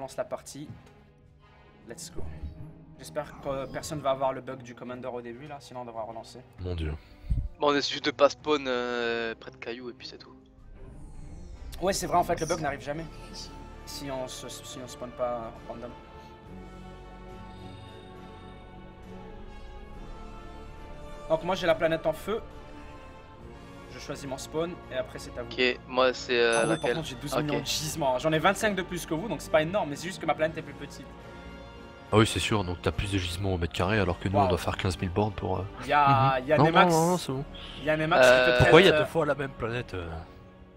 relance la partie. Let's go. J'espère que personne va avoir le bug du commander au début là, sinon on devra relancer. Mon dieu. Bon, on est juste de pas spawn près de cailloux et puis c'est tout. Ouais, c'est vrai, en fait, le bug n'arrive jamais. Si on spawn pas random. Donc moi j'ai la planète en feu. Je choisis mon spawn et après c'est à vous. Ok, moi c'est Ah ouais, par laquelle? contre j'ai 12 millions de gisements. J'en ai 25 de plus que vous, donc c'est pas énorme, mais c'est juste que ma planète est plus petite. Ah oui, c'est sûr, donc t'as plus de gisements au mètre carré alors que nous on doit faire 15 000 bornes pour. Il y a, Non, Nemax. non, c'est bon. Il y a Nemax qui te traite. Pourquoi il y a deux fois la même planète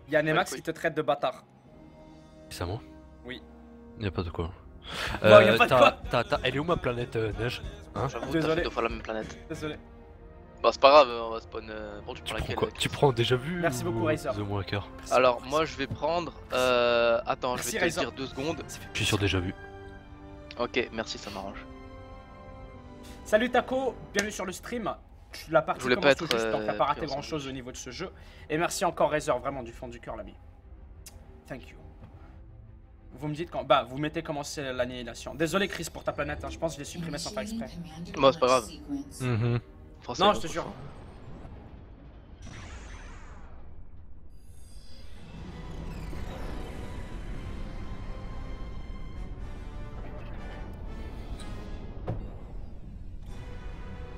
Il y a Nemax qui te traite de bâtard. C'est à moi? Oui. Y a pas de quoi. Bon, y a pas de quoi. Elle est où ma planète neige hein? J'avoue, t'as Désolé. fait deux fois la même planète. Désolé. Bah c'est pas grave, on va spawn. Bon, tu Tu prends prends laquelle quoi? mec? Tu prends déjà vu? Merci beaucoup, Razer. The moins quart. Alors moi je vais prendre. Attends, Merci, je vais te Razer. dire 2 secondes. Je suis sur déjà vu. Ok, merci, ça m'arrange. Salut Taco, bienvenue sur le stream. La partie Je voulais commence pas tout être, juste, donc t'as pas raté pris en grand chose au niveau de ce jeu. Et merci encore Razer, vraiment du fond du cœur l'ami. Thank you. Vous me dites quand... Bah, vous mettez commencer l'annihilation. Désolé Chris pour ta planète, hein. Je pense que je l'ai supprimé sans faire exprès. Bon, c'est pas grave. Français, Non, je te jure.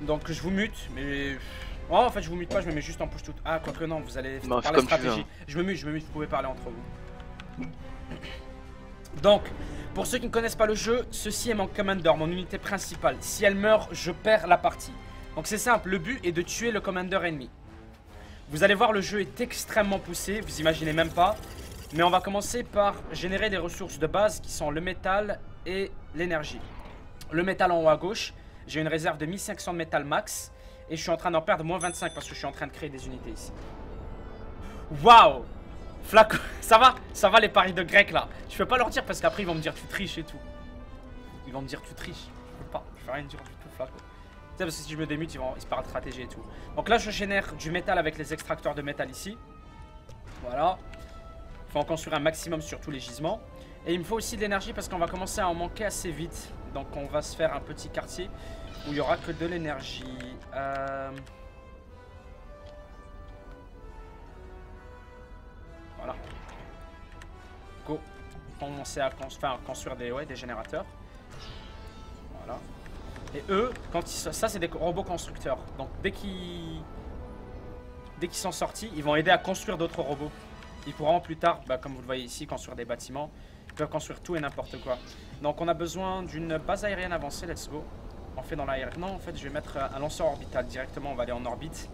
Donc je vous mute, mais... Oh, en fait je vous mute pas, je me mets juste en push tout. Ah, quoique non, vous allez Bah, parler comme tu veux, stratégie. hein. Je me mute, vous pouvez parler entre vous. Donc, pour ceux qui ne connaissent pas le jeu, ceci est mon commander, mon unité principale. Si elle meurt, je perds la partie. Donc c'est simple, le but est de tuer le commander ennemi. Vous allez voir, le jeu est extrêmement poussé, vous imaginez même pas. Mais on va commencer par générer des ressources de base qui sont le métal et l'énergie. Le métal en haut à gauche, j'ai une réserve de 1500 de métal max. Et je suis en train d'en perdre moins 25 parce que je suis en train de créer des unités ici. Waouh! Flaco, ça va les paris de grec là. Je peux pas leur dire parce qu'après ils vont me dire tu triches et tout. Ils vont me dire tu triches. Je peux pas, je peux rien dire du tout Flaco. Tu sais parce que si je me démute ils se parlent de stratégie et tout. Donc là je génère du métal avec les extracteurs de métal ici. Voilà. Il faut en construire un maximum sur tous les gisements. Et il me faut aussi de l'énergie parce qu'on va commencer à en manquer assez vite. Donc on va se faire un petit quartier où il n'y aura que de l'énergie. Voilà. Go. Commencer à construire des générateurs. Voilà. Et eux, quand ils, ça c'est des robots constructeurs. Donc dès qu'ils sont sortis, ils vont aider à construire d'autres robots. Ils pourront plus tard, bah, comme vous le voyez ici, construire des bâtiments. Ils peuvent construire tout et n'importe quoi. Donc on a besoin d'une base aérienne avancée, let's go. On fait dans l'air. Non, en fait, je vais mettre un lanceur orbital directement. On va aller en orbite.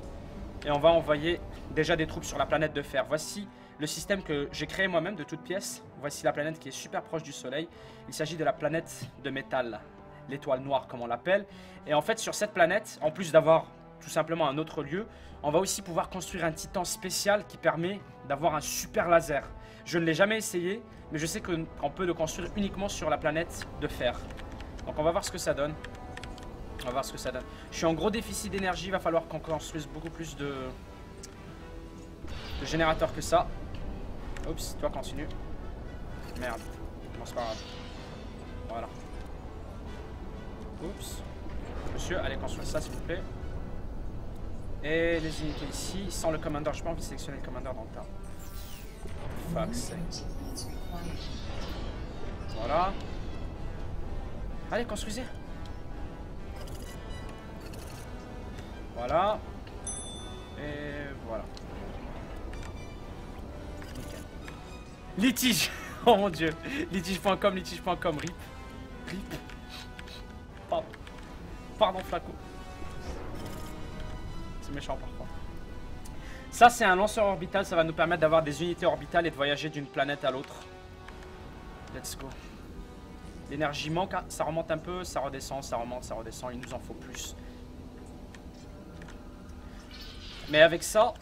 Et on va envoyer déjà des troupes sur la planète de fer. Voici le système que j'ai créé moi-même de toutes pièces. Voici la planète qui est super proche du Soleil. Il s'agit de la planète de métal. L'étoile noire, comme on l'appelle. Et en fait, sur cette planète, en plus d'avoir tout simplement un autre lieu, on va aussi pouvoir construire un titan spécial qui permet d'avoir un super laser. Je ne l'ai jamais essayé, mais je sais qu'on peut le construire uniquement sur la planète de fer. Donc on va voir ce que ça donne. On va voir ce que ça donne. Je suis en gros déficit d'énergie, il va falloir qu'on construise beaucoup plus de générateurs que ça. Oups, toi continue. Merde. Bon, c'est pas grave. Voilà. Oups. Monsieur, allez construire ça s'il vous plaît. Et les unités ici, sans le commander. Je n'ai pas envie de sélectionner le commander dans le tas. Fuck sake. Voilà. Allez, construisez. Voilà. Et voilà. Nickel. Litige. Oh mon dieu. Litige.com, litige.com. Rip. Rip. Pardon. Pardon Flaco. C'est méchant parfois. Ça c'est un lanceur orbital. Ça va nous permettre d'avoir des unités orbitales et de voyager d'une planète à l'autre. Let's go. L'énergie manque. Ça remonte un peu. Ça redescend. Ça remonte. Ça redescend. Il nous en faut plus. Mais avec ça,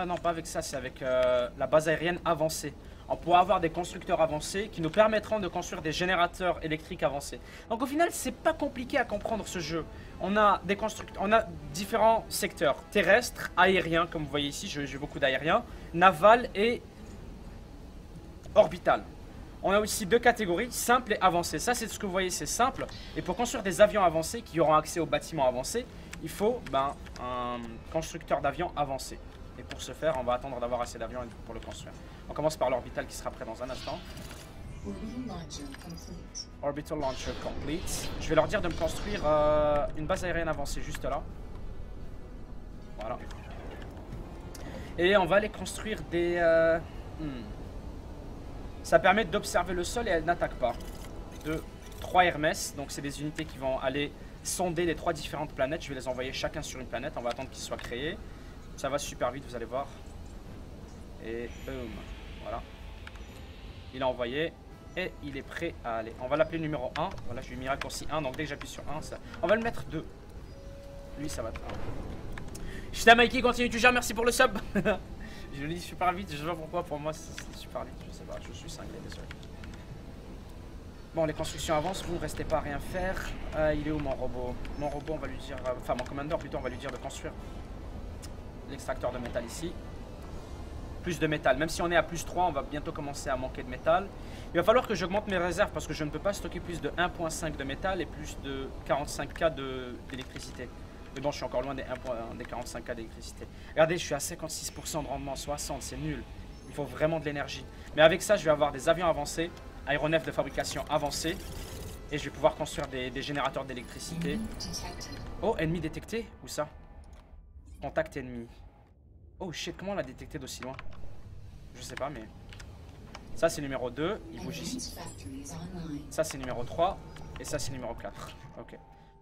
non pas avec ça, c'est avec la base aérienne avancée. On pourra avoir des constructeurs avancés qui nous permettront de construire des générateurs électriques avancés. Donc au final, c'est pas compliqué à comprendre ce jeu. On a des on a différents secteurs terrestres, aériens, comme vous voyez ici, j'ai beaucoup d'aériens, naval et orbital. On a aussi deux catégories, simple et avancé. Ça, c'est ce que vous voyez, c'est simple. Et pour construire des avions avancés qui auront accès aux bâtiments avancés, il faut un constructeur d'avions avancé. Et pour ce faire, on va attendre d'avoir assez d'avions pour le construire. On commence par l'orbital qui sera prêt dans un instant. Orbital Launcher complete. Je vais leur dire de me construire une base aérienne avancée juste là. Voilà. Et on va aller construire des... Ça permet d'observer le sol et elles n'attaquent pas. 3 Hermès, donc c'est des unités qui vont aller sonder les 3 différentes planètes. Je vais les envoyer chacun sur une planète. On va attendre qu'ils soient créés. Ça va super vite, vous allez voir. Et boum. Voilà. Il a envoyé. Et il est prêt à aller. On va l'appeler numéro 1. Voilà, je lui ai mis raccourci 1. Donc dès que j'appuie sur 1, ça... on va le mettre 2. Lui, ça va être 1. Shita Mikey, continue, tu gères, merci pour le sub. Je le lis super vite, je sais pas pourquoi, pour moi c'est super vite, je sais pas, je suis cinglé, désolé. Bon, les constructions avancent, vous ne restez pas à rien faire. Il est où mon robot? Mon robot, on va lui dire, enfin mon commandeur plutôt, on va lui dire de construire l'extracteur de métal ici. Plus de métal, même si on est à plus 3, on va bientôt commencer à manquer de métal. Il va falloir que j'augmente mes réserves parce que je ne peux pas stocker plus de 1.5 de métal et plus de 45K d'électricité. Mais bon, je suis encore loin des 45K d'électricité. Regardez, je suis à 56% de rendement, 60, c'est nul. Il faut vraiment de l'énergie. Mais avec ça, je vais avoir des avions avancés, aéronefs de fabrication avancés. Et je vais pouvoir construire des générateurs d'électricité. Oh, ennemi détecté? Où ça? Contact ennemi. Oh shit, comment on l'a détecté d'aussi loin? Je sais pas, mais... Ça, c'est numéro 2, il bouge ici. Ça, c'est numéro 3. Et ça, c'est numéro 4. Ok.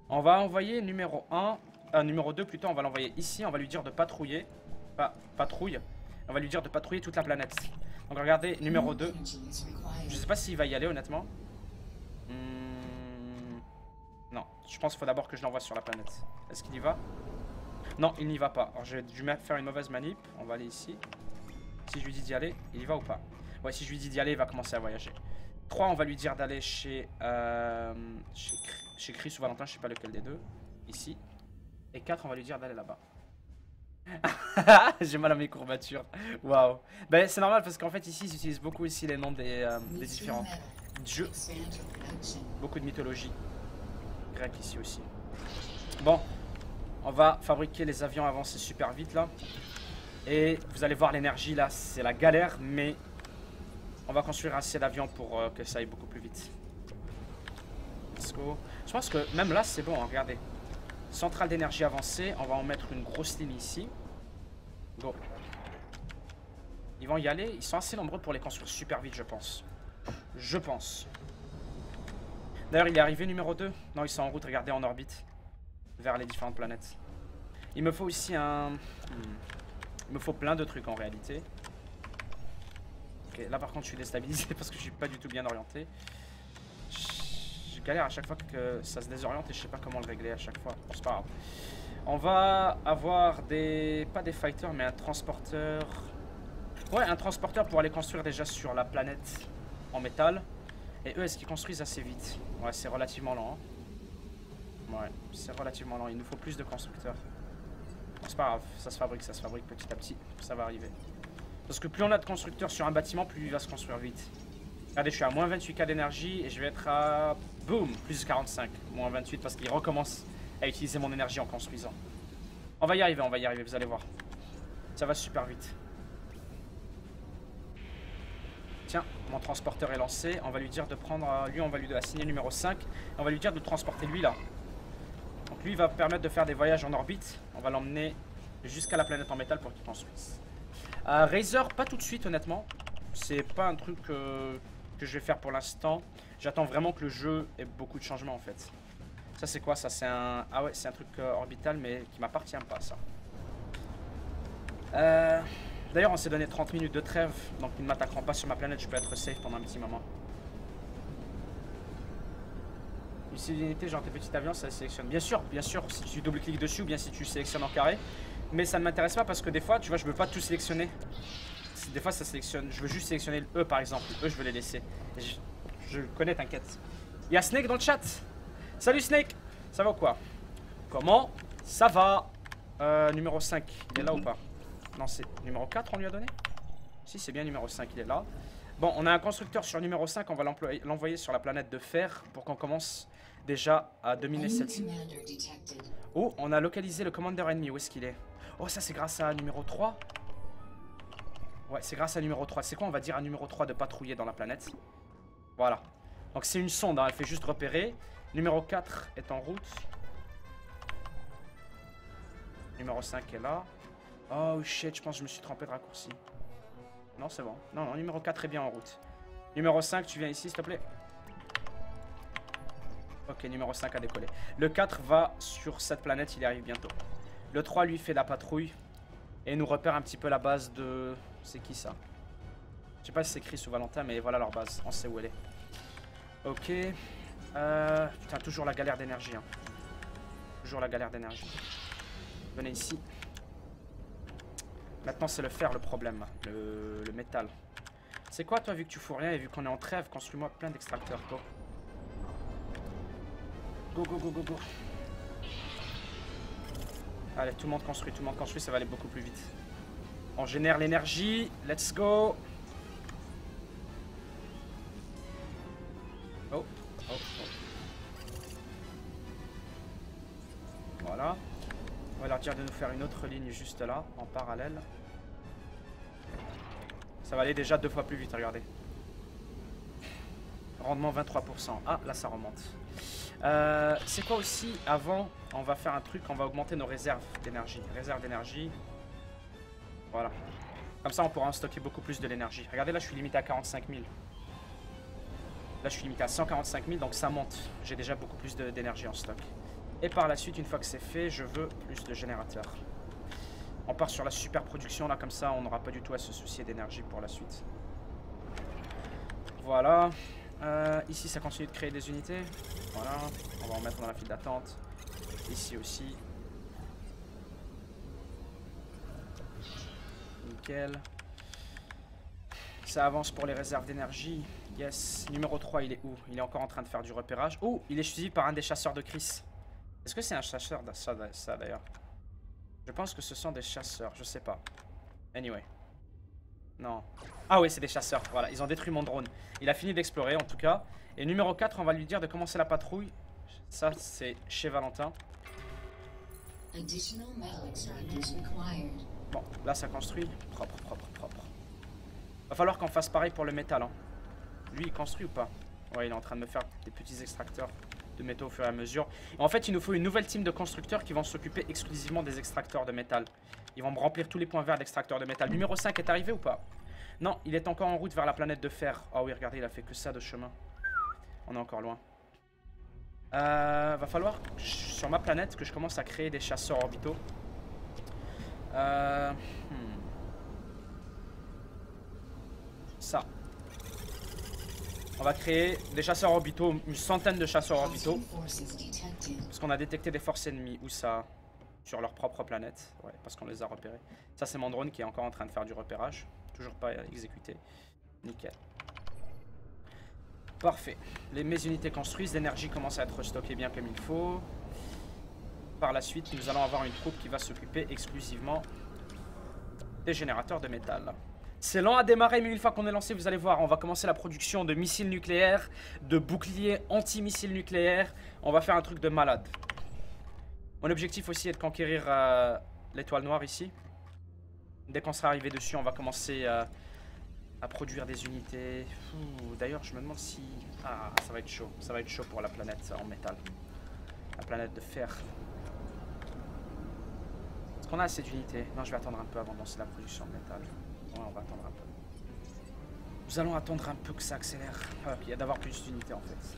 On va envoyer numéro 1... numéro 2 plutôt, on va l'envoyer ici. On va lui dire de patrouiller. Patrouille. On va lui dire de patrouiller toute la planète. Donc regardez, numéro 2. Je sais pas s'il va y aller, honnêtement. Non, je pense qu'il faut d'abord que je l'envoie sur la planète. Est-ce qu'il y va? Non, il n'y va pas. Alors je vais dû faire une mauvaise manip. On va aller ici. Si je lui dis d'y aller, il y va ou pas? Ouais, si je lui dis d'y aller, il va commencer à voyager. 3, on va lui dire d'aller chez Chris ou Valentin, je sais pas lequel des deux. Ici. Et 4, on va lui dire d'aller là-bas. J'ai mal à mes courbatures. Waouh. Ben, c'est normal parce qu'en fait ici ils utilisent beaucoup ici les noms des différents dieux. Beaucoup de mythologie grecque ici aussi. Bon, on va fabriquer les avions avancés super vite là. Et vous allez voir l'énergie là, c'est la galère, mais on va construire assez d'avions pour que ça aille beaucoup plus vite. Let's go. Je pense que même là c'est bon, hein, regardez. Centrale d'énergie avancée, on va en mettre une grosse ligne ici. Go. Ils vont y aller, ils sont assez nombreux pour les construire super vite, je pense. Je pense. D'ailleurs, il est arrivé numéro 2. Non, ils sont en route, regardez, en orbite. Vers les différentes planètes. Il me faut aussi un... Il me faut plein de trucs en réalité. Ok, là par contre je suis déstabilisé parce que je suis pas du tout bien orienté. Je galère à chaque fois que ça se désoriente et je sais pas comment le régler à chaque fois. Bon, c'est pas grave. On va avoir des... pas des fighters mais un transporteur. Ouais, un transporteur pour aller construire déjà sur la planète en métal. Et eux, est-ce qu'ils construisent assez vite? Ouais, c'est relativement lent. Hein. Ouais, c'est relativement lent. Il nous faut plus de constructeurs. Bon, c'est pas grave, ça se fabrique petit à petit. Ça va arriver. Parce que plus on a de constructeurs sur un bâtiment, plus il va se construire vite. Regardez, je suis à moins 28K d'énergie et je vais être à... Boum, plus 45. Moins 28 parce qu'il recommence à utiliser mon énergie en construisant. On va y arriver, vous allez voir. Ça va super vite. Tiens, mon transporteur est lancé. On va lui dire de prendre... Lui, on va lui assigner numéro 5. On va lui dire de transporter lui là. Donc lui, il va permettre de faire des voyages en orbite. On va l'emmener jusqu'à la planète en métal pour qu'il construise. Razer, pas tout de suite honnêtement. C'est pas un truc que je vais faire pour l'instant. J'attends vraiment que le jeu ait beaucoup de changements en fait. Ça c'est quoi ça? C'est un... Ah ouais, c'est un truc orbital mais qui m'appartient pas ça. D'ailleurs on s'est donné 30 minutes de trêve. Donc ils ne m'attaqueront pas sur ma planète. Je peux être safe pendant un petit moment. Une unité genre tes petits avions ça sélectionne. Bien sûr si tu double-cliques dessus ou bien si tu sélectionnes en carré. Mais ça ne m'intéresse pas parce que des fois tu vois je veux pas tout sélectionner. Des fois ça sélectionne, je veux juste sélectionner eux par exemple. Eux je veux les laisser. Je connais, t'inquiète. Il y a Snake dans le chat. Salut Snake. Ça va ou quoi? Comment ça va? Numéro 5, il est là ou pas? Non c'est numéro 4 on lui a donné? Si c'est bien numéro 5 il est là. Bon, on a un constructeur sur numéro 5, on va l'envoyer sur la planète de fer pour qu'on commence déjà à dominer celle-ci. Oh, on a localisé le commander ennemi, où est-ce qu'il est? Oh, ça c'est grâce à numéro 3. Ouais, c'est grâce à numéro 3. C'est quoi, on va dire à numéro 3 de patrouiller dans la planète. Voilà. Donc c'est une sonde, hein, elle fait juste repérer. Numéro 4 est en route. Numéro 5 est là. Oh shit, je pense que je me suis trompé de raccourci. Non, c'est bon. Non, non, numéro 4 est bien en route. Numéro 5, tu viens ici, s'il te plaît. Ok, numéro 5 a décollé. Le 4 va sur cette planète, il y arrive bientôt. Le 3, lui, fait la patrouille. Et nous repère un petit peu la base de... C'est qui, ça? Je sais pas si c'est Chris ou Valentin, mais voilà leur base. On sait où elle est. Ok. Putain, toujours la galère d'énergie. Hein. Toujours la galère d'énergie. Venez ici. Maintenant, c'est le fer le problème. Le métal. C'est quoi, toi, vu que tu fous rien et vu qu'on est en trêve, construis-moi plein d'extracteurs, go. Go, go, go, go, go. Allez, tout le monde construit, ça va aller beaucoup plus vite. On génère l'énergie, let's go. Oh, oh, oh. Voilà. On va leur dire de nous faire une autre ligne juste là, en parallèle. Ça va aller déjà 2 fois plus vite, regardez. Rendement 23%. Ah, là ça remonte. C'est quoi aussi, avant, on va faire un truc, on va augmenter nos réserves d'énergie. Réserve d'énergie. Voilà. Comme ça, on pourra en stocker beaucoup plus de l'énergie. Regardez, là, je suis limité à 45 000. Là, je suis limité à 145 000, donc ça monte. J'ai déjà beaucoup plus d'énergie en stock. Et par la suite, une fois que c'est fait, je veux plus de générateurs. On part sur la super production, là, comme ça, on n'aura pas du tout à se soucier d'énergie pour la suite. Voilà. Ici, ça continue de créer des unités. Voilà. On va en mettre dans la file d'attente. Ici aussi. Nickel. Ça avance pour les réserves d'énergie. Yes. Numéro 3, il est où? Il est encore en train de faire du repérage. Oh, il est suivi par un des chasseurs de Chris. Est-ce que c'est un chasseur ça d'ailleurs? Je pense que ce sont des chasseurs, je sais pas. Anyway. Non. Ah oui, c'est des chasseurs. Voilà, ils ont détruit mon drone. Il a fini d'explorer en tout cas. Et numéro 4, on va lui dire de commencer la patrouille. Ça, c'est chez Valentin. Bon, là ça construit. Propre, propre, propre. Va falloir qu'on fasse pareil pour le métal. Hein. Lui, il construit ou pas? Ouais, il est en train de me faire des petits extracteurs de métaux au fur et à mesure. Et en fait, il nous faut une nouvelle team de constructeurs qui vont s'occuper exclusivement des extracteurs de métal. Ils vont me remplir tous les points verts d'extracteurs de métal. Numéro 5 est arrivé ou pas? Non, il est encore en route vers la planète de fer. Oh oui, regardez, il a fait que ça de chemin. On est encore loin. Va falloir, sur ma planète, que je commence à créer des chasseurs orbitaux. Ça. On va créer des chasseurs orbitaux, une centaine de chasseurs orbitaux. Parce qu'on a détecté des forces ennemies. Où ça? Sur leur propre planète. Ouais, parce qu'on les a repérés. Ça, c'est mon drone qui est encore en train de faire du repérage. Toujours pas exécuté. Nickel. Parfait. Mes unités construisent. L'énergie commence à être stockée bien comme il faut. Par la suite, nous allons avoir une troupe qui va s'occuper exclusivement des générateurs de métal. C'est lent à démarrer, mais une fois qu'on est lancé, vous allez voir, on va commencer la production de missiles nucléaires, de boucliers anti-missiles nucléaires. On va faire un truc de malade. Mon objectif aussi est de conquérir l'étoile noire ici. Dès qu'on sera arrivé dessus, on va commencer à produire des unités. D'ailleurs, je me demande si... Ah, ça va être chaud. Ça va être chaud pour la planète en métal. La planète de fer. Est-ce qu'on a assez d'unités? Non, je vais attendre un peu avant de lancer la production de métal. Ouais, on va attendre un peu. Nous allons attendre un peu que ça accélère. Il y a d'avoir plus d'unités en fait.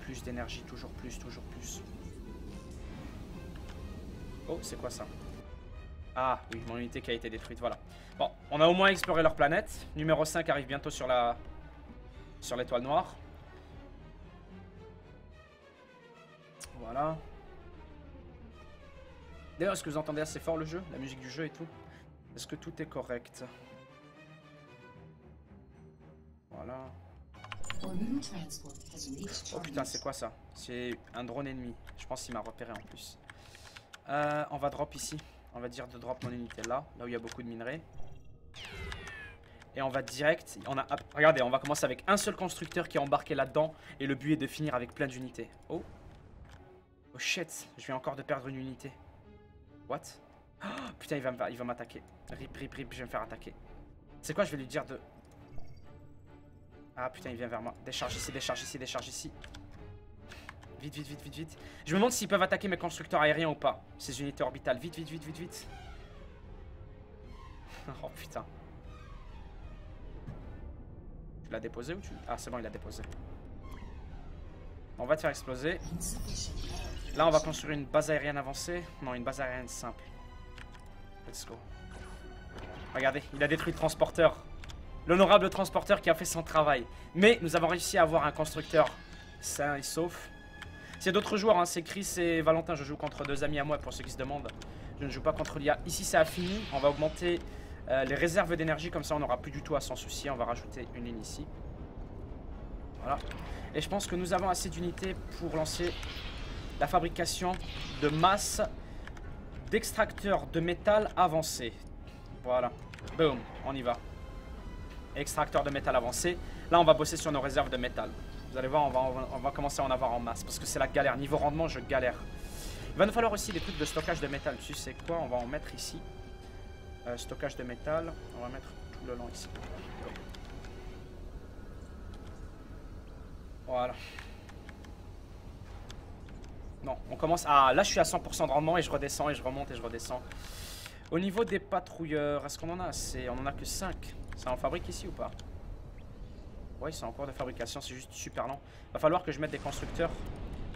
Plus d'énergie, toujours plus, toujours plus. Oh, c'est quoi ça? Ah, oui, mon unité qui a été détruite, voilà. Bon, on a au moins exploré leur planète. Numéro 5 arrive bientôt sur l'étoile noire. Voilà. D'ailleurs, est-ce que vous entendez assez fort le jeu? La musique du jeu et tout? Est-ce que tout est correct? Voilà. Oh putain, c'est quoi ça? C'est un drone ennemi. Je pense qu'il m'a repéré en plus. On va drop ici. on va dire de drop mon unité là où il y a beaucoup de minerais. Et on va direct, regardez, on va commencer avec un seul constructeur qui est embarqué là-dedans. Et le but est de finir avec plein d'unités. Oh. Oh shit, je viens encore de perdre une unité. What? Oh, putain, il va m'attaquer. Rip, je vais me faire attaquer. C'est quoi, je vais lui dire de... Ah putain, il vient vers moi. Décharge ici, décharge ici, décharge ici. Vite. Je me demande s'ils peuvent attaquer mes constructeurs aériens ou pas. Ces unités orbitales. Vite. Oh putain. Tu l'as déposé ou tu... Ah c'est bon, il l'a déposé. On va te faire exploser. Là on va construire une base aérienne avancée. Non, une base aérienne simple. Let's go. Regardez, il a détruit le transporteur. L'honorable transporteur qui a fait son travail. Mais nous avons réussi à avoir un constructeur sain et sauf. S'il y a d'autres joueurs, hein, c'est Chris et Valentin. Je joue contre 2 amis à moi pour ceux qui se demandent. Je ne joue pas contre l'IA. Ici ça a fini. On va augmenter les réserves d'énergie. Comme ça on n'aura plus du tout à s'en soucier. On va rajouter une ligne ici. Voilà. Et je pense que nous avons assez d'unités pour lancer la fabrication de masse d'extracteurs de métal avancés. Voilà. Boom. On y va. Extracteur de métal avancé. Là on va bosser sur nos réserves de métal. Vous allez voir, on va commencer à en avoir en masse. Parce que c'est la galère. Niveau rendement, je galère. Il va nous falloir aussi des trucs de stockage de métal. Tu sais quoi? On va en mettre ici. Stockage de métal. On va mettre tout le long ici. Voilà. Non, on commence à... Là, je suis à 100% de rendement et je redescends et je remonte et je redescends. Au niveau des patrouilleurs, est-ce qu'on en a assez? On en a que 5. Ça en fabrique ici ou pas? Oui, c'est en cours de fabrication, c'est juste super lent. Va falloir que je mette des constructeurs.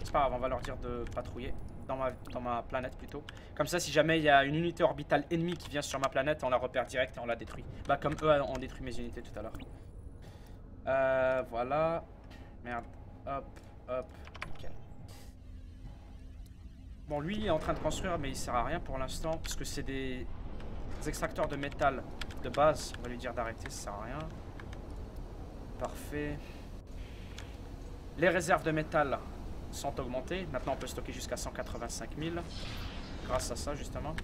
C'est pas grave, on va leur dire de patrouiller dans ma planète plutôt. Comme ça, si jamais il y a une unité orbitale ennemie qui vient sur ma planète, on la repère direct et on la détruit. Bah comme eux ont détruit mes unités tout à l'heure. Voilà. Merde. Hop. Nickel. Bon, lui il est en train de construire, mais il sert à rien pour l'instant. Parce que c'est des extracteurs de métal de base. On va lui dire d'arrêter, ça sert à rien. Parfait. Les réserves de métal sont augmentées. Maintenant, on peut stocker jusqu'à 185 000. Grâce à ça, justement.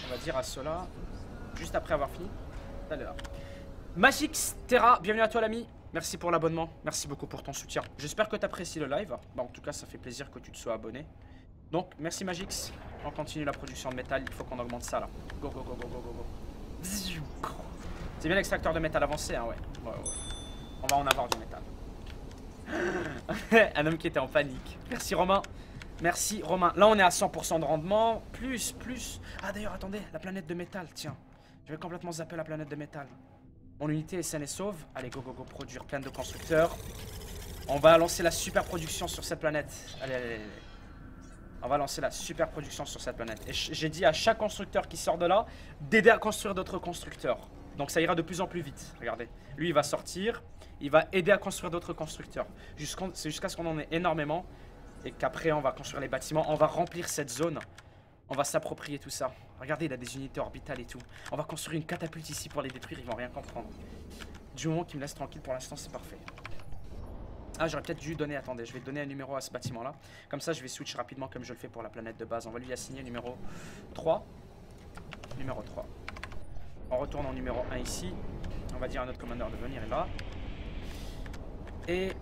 On va dire à cela, juste après avoir fini. D'ailleurs. Magix Terra, bienvenue à toi l'ami. Merci pour l'abonnement. Merci beaucoup pour ton soutien. J'espère que tu apprécies le live. Bon, en tout cas, ça fait plaisir que tu te sois abonné. Donc, merci Magix. On continue la production de métal. Il faut qu'on augmente ça là. Go. C'est bien l'extracteur de métal avancé, hein, ouais. On va en avoir du métal. Un homme qui était en panique. Merci Romain. Merci Romain. Là, on est à 100% de rendement. Plus. Ah, d'ailleurs, attendez, la planète de métal, tiens. Je vais complètement zapper la planète de métal. Mon unité est saine et sauve. Allez, go, produire plein de constructeurs. On va lancer la super production sur cette planète. Allez. On va lancer la super production sur cette planète. Et j'ai dit à chaque constructeur qui sort de là d'aider à construire d'autres constructeurs. Donc ça ira de plus en plus vite. Regardez. Lui, il va sortir. Il va aider à construire d'autres constructeurs. C'est jusqu'à ce qu'on en ait énormément. Et qu'après, on va construire les bâtiments. On va remplir cette zone. On va s'approprier tout ça. Regardez, il a des unités orbitales et tout. On va construire une catapulte ici pour les détruire. Ils vont rien comprendre. Du moment qu'ils me laissent tranquille pour l'instant, c'est parfait. Ah, j'aurais peut-être dû donner... Attendez, je vais donner un numéro à ce bâtiment-là. Comme ça, je vais switch rapidement comme je le fais pour la planète de base. On va lui assigner numéro 3. Numéro 3. On retourne au numéro 1 ici. On va dire à notre commandeur de venir là. Et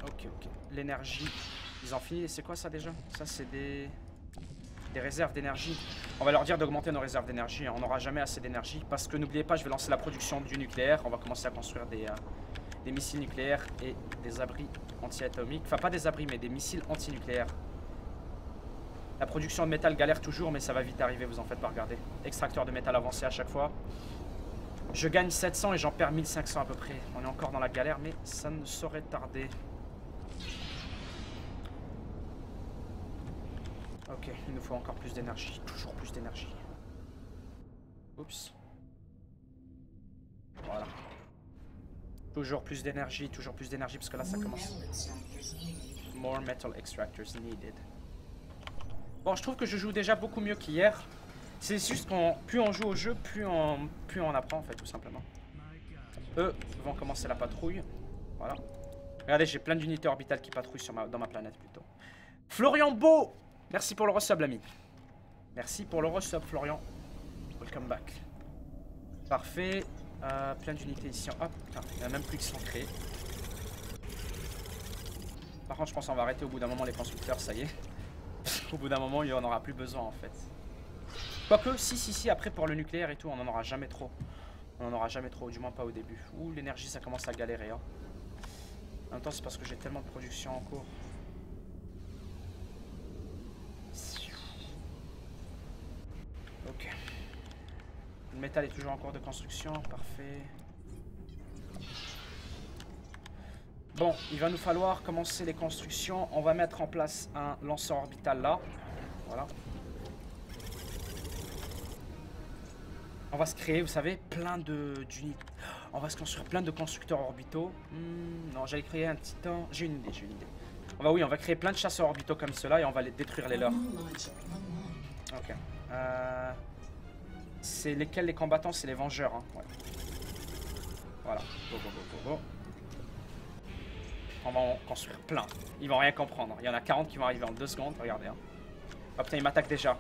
ok. L'énergie. Ils ont fini. C'est quoi ça déjà? Ça c'est des réserves d'énergie. On va leur dire d'augmenter nos réserves d'énergie. On n'aura jamais assez d'énergie. Parce que n'oubliez pas, je vais lancer la production du nucléaire. On va commencer à construire des missiles nucléaires et des abris anti-atomiques. Enfin pas des abris mais des missiles anti-nucléaires. La production de métal galère toujours, mais ça va vite arriver, vous en faites pas, regardez. Extracteur de métal avancé à chaque fois. Je gagne 700 et j'en perds 1500 à peu près. On est encore dans la galère, mais ça ne saurait tarder. Ok, il nous faut encore plus d'énergie. Toujours plus d'énergie. Oups. Voilà. Toujours plus d'énergie, parce que là ça commence. More metal extractors needed. Bon, je trouve que je joue déjà beaucoup mieux qu'hier. C'est juste qu'on plus on joue au jeu, plus on apprend en fait, tout simplement. Eux vont commencer la patrouille. Voilà. Regardez, j'ai plein d'unités orbitales qui patrouillent dans ma planète plutôt. Florian Beau, Merci pour le resub, l'ami. Merci pour le resub, Florian. Welcome back. Parfait. Plein d'unités ici. Hop, putain, il n'y a même plus qui sont créés. Par contre, je pense qu'on va arrêter au bout d'un moment les constructeurs, ça y est. Au bout d'un moment, il n'y en aura plus besoin en fait. Quoique, si, après pour le nucléaire et tout, on n'en aura jamais trop. On n'en aura jamais trop, du moins pas au début. Ouh, l'énergie, ça commence à galérer. Hein. En même temps, c'est parce que j'ai tellement de production en cours. Ok. Le métal est toujours en cours de construction, parfait. Bon, il va nous falloir commencer les constructions. On va mettre en place un lanceur orbital là. Voilà. On va se créer, vous savez, plein d'unités. On va se construire plein de constructeurs orbitaux. Non, j'allais créer un titan. J'ai une idée. On va créer plein de chasseurs orbitaux comme cela et on va les détruire les leurs. Ok. C'est lesquels les combattants? C'est les vengeurs. Hein. Ouais. Voilà. Go. On va en construire plein. Ils vont rien comprendre. Il y en a 40 qui vont arriver en 2 secondes. Regardez. Hein. Oh putain, ils m'attaquent déjà.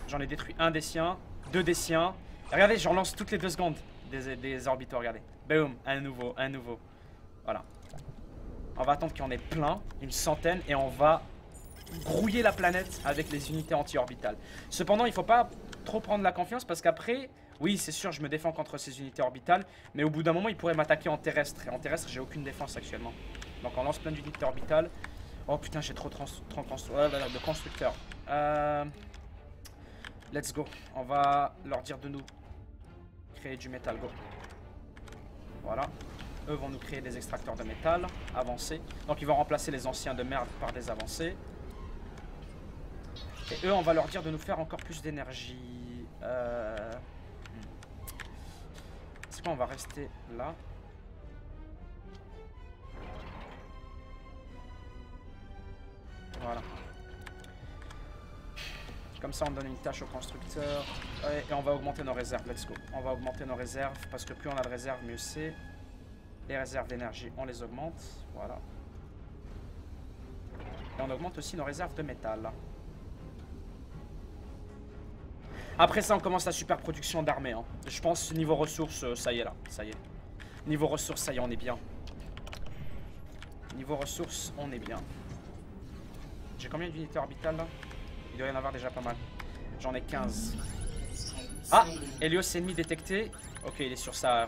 J'en ai détruit un des siens, 2 des siens. Et regardez, je relance toutes les 2 secondes des orbitaux. Regardez. Boum, un nouveau. Voilà. On va attendre qu'il y en ait plein, une centaine, et on va grouiller la planète avec les unités anti-orbitales. Cependant, il ne faut pas trop prendre la confiance parce qu'après, oui, c'est sûr, je me défends contre ces unités orbitales, mais au bout d'un moment, ils pourraient m'attaquer en terrestre. Et en terrestre, j'ai aucune défense actuellement. Donc on lance plein d'unités orbitales. Oh putain, j'ai trop de constructeurs. Let's go. On va leur dire de nous créer du métal. Go. Voilà. Eux vont nous créer des extracteurs de métal avancés. Donc ils vont remplacer les anciens de merde par des avancés. Et eux, on va leur dire de nous faire encore plus d'énergie. C'est quoi, on va rester là. Voilà. Comme ça, on donne une tâche au constructeur. Et on va augmenter nos réserves. Let's go. On va augmenter nos réserves parce que plus on a de réserves, mieux c'est. Les réserves d'énergie, on les augmente. Voilà. Et on augmente aussi nos réserves de métal. Après ça, on commence la super production d'armée. Hein. Je pense niveau ressources, ça y est là. Ça y est. Niveau ressources, ça y est, on est bien. Niveau ressources, on est bien. J'ai combien d'unités orbitales là? Il doit y en avoir déjà pas mal. J'en ai 15. Ah! Helios ennemi détecté. Ok, il est sur sa...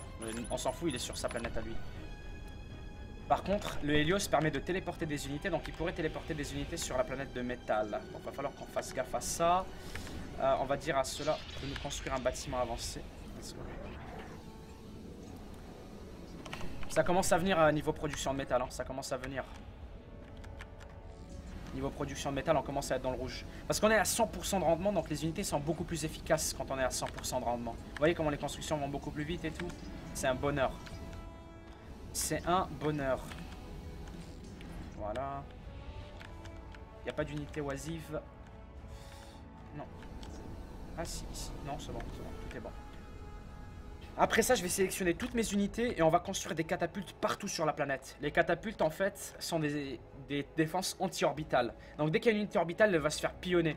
On s'en fout, il est sur sa planète à lui. Par contre, le Helios permet de téléporter des unités. Donc il pourrait téléporter des unités sur la planète de métal. Donc il va falloir qu'on fasse gaffe à ça. On va dire à cela de nous construire un bâtiment avancé. Ça commence à venir à niveau production de métal. Hein. Ça commence à venir. Niveau production de métal, on commence à être dans le rouge. Parce qu'on est à 100% de rendement, donc les unités sont beaucoup plus efficaces quand on est à 100% de rendement. Vous voyez comment les constructions vont beaucoup plus vite et tout? C'est un bonheur. C'est un bonheur. Voilà. Il n'y a pas d'unité oisive. Non. Ah si, ici. Non, c'est bon, tout est bon. Après ça, je vais sélectionner toutes mes unités et on va construire des catapultes partout sur la planète. Les catapultes, en fait, sont des défenses anti-orbitales. Donc dès qu'il y a une unité orbitale, elle va se faire pionner.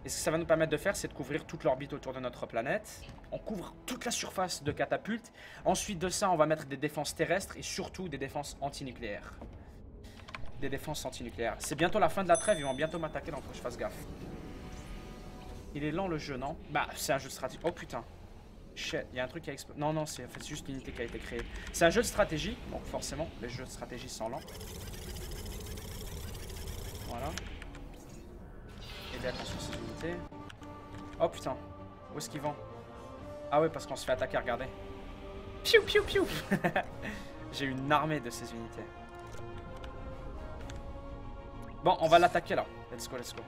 Et ce que ça va nous permettre de faire, c'est de couvrir toute l'orbite autour de notre planète. On couvre toute la surface de catapultes. Ensuite de ça, on va mettre des défenses terrestres et surtout des défenses antinucléaires. Des défenses antinucléaires. C'est bientôt la fin de la trêve, ils vont bientôt m'attaquer, donc faut que je fasse gaffe. Il est lent le jeu, non? Bah, c'est un jeu de stratégie. Oh putain. Shit, il y a un truc qui a explosé. Non, c'est en fait juste l'unité qui a été créée. C'est un jeu de stratégie, donc forcément, les jeux de stratégie sont lents. Voilà. Et bien attention ces unités. Oh putain, où est-ce qu'ils vont? Ah ouais, parce qu'on se fait attaquer, regardez. Piou piou piou. J'ai une armée de ces unités. Bon, on va l'attaquer là. Let's go, let's go.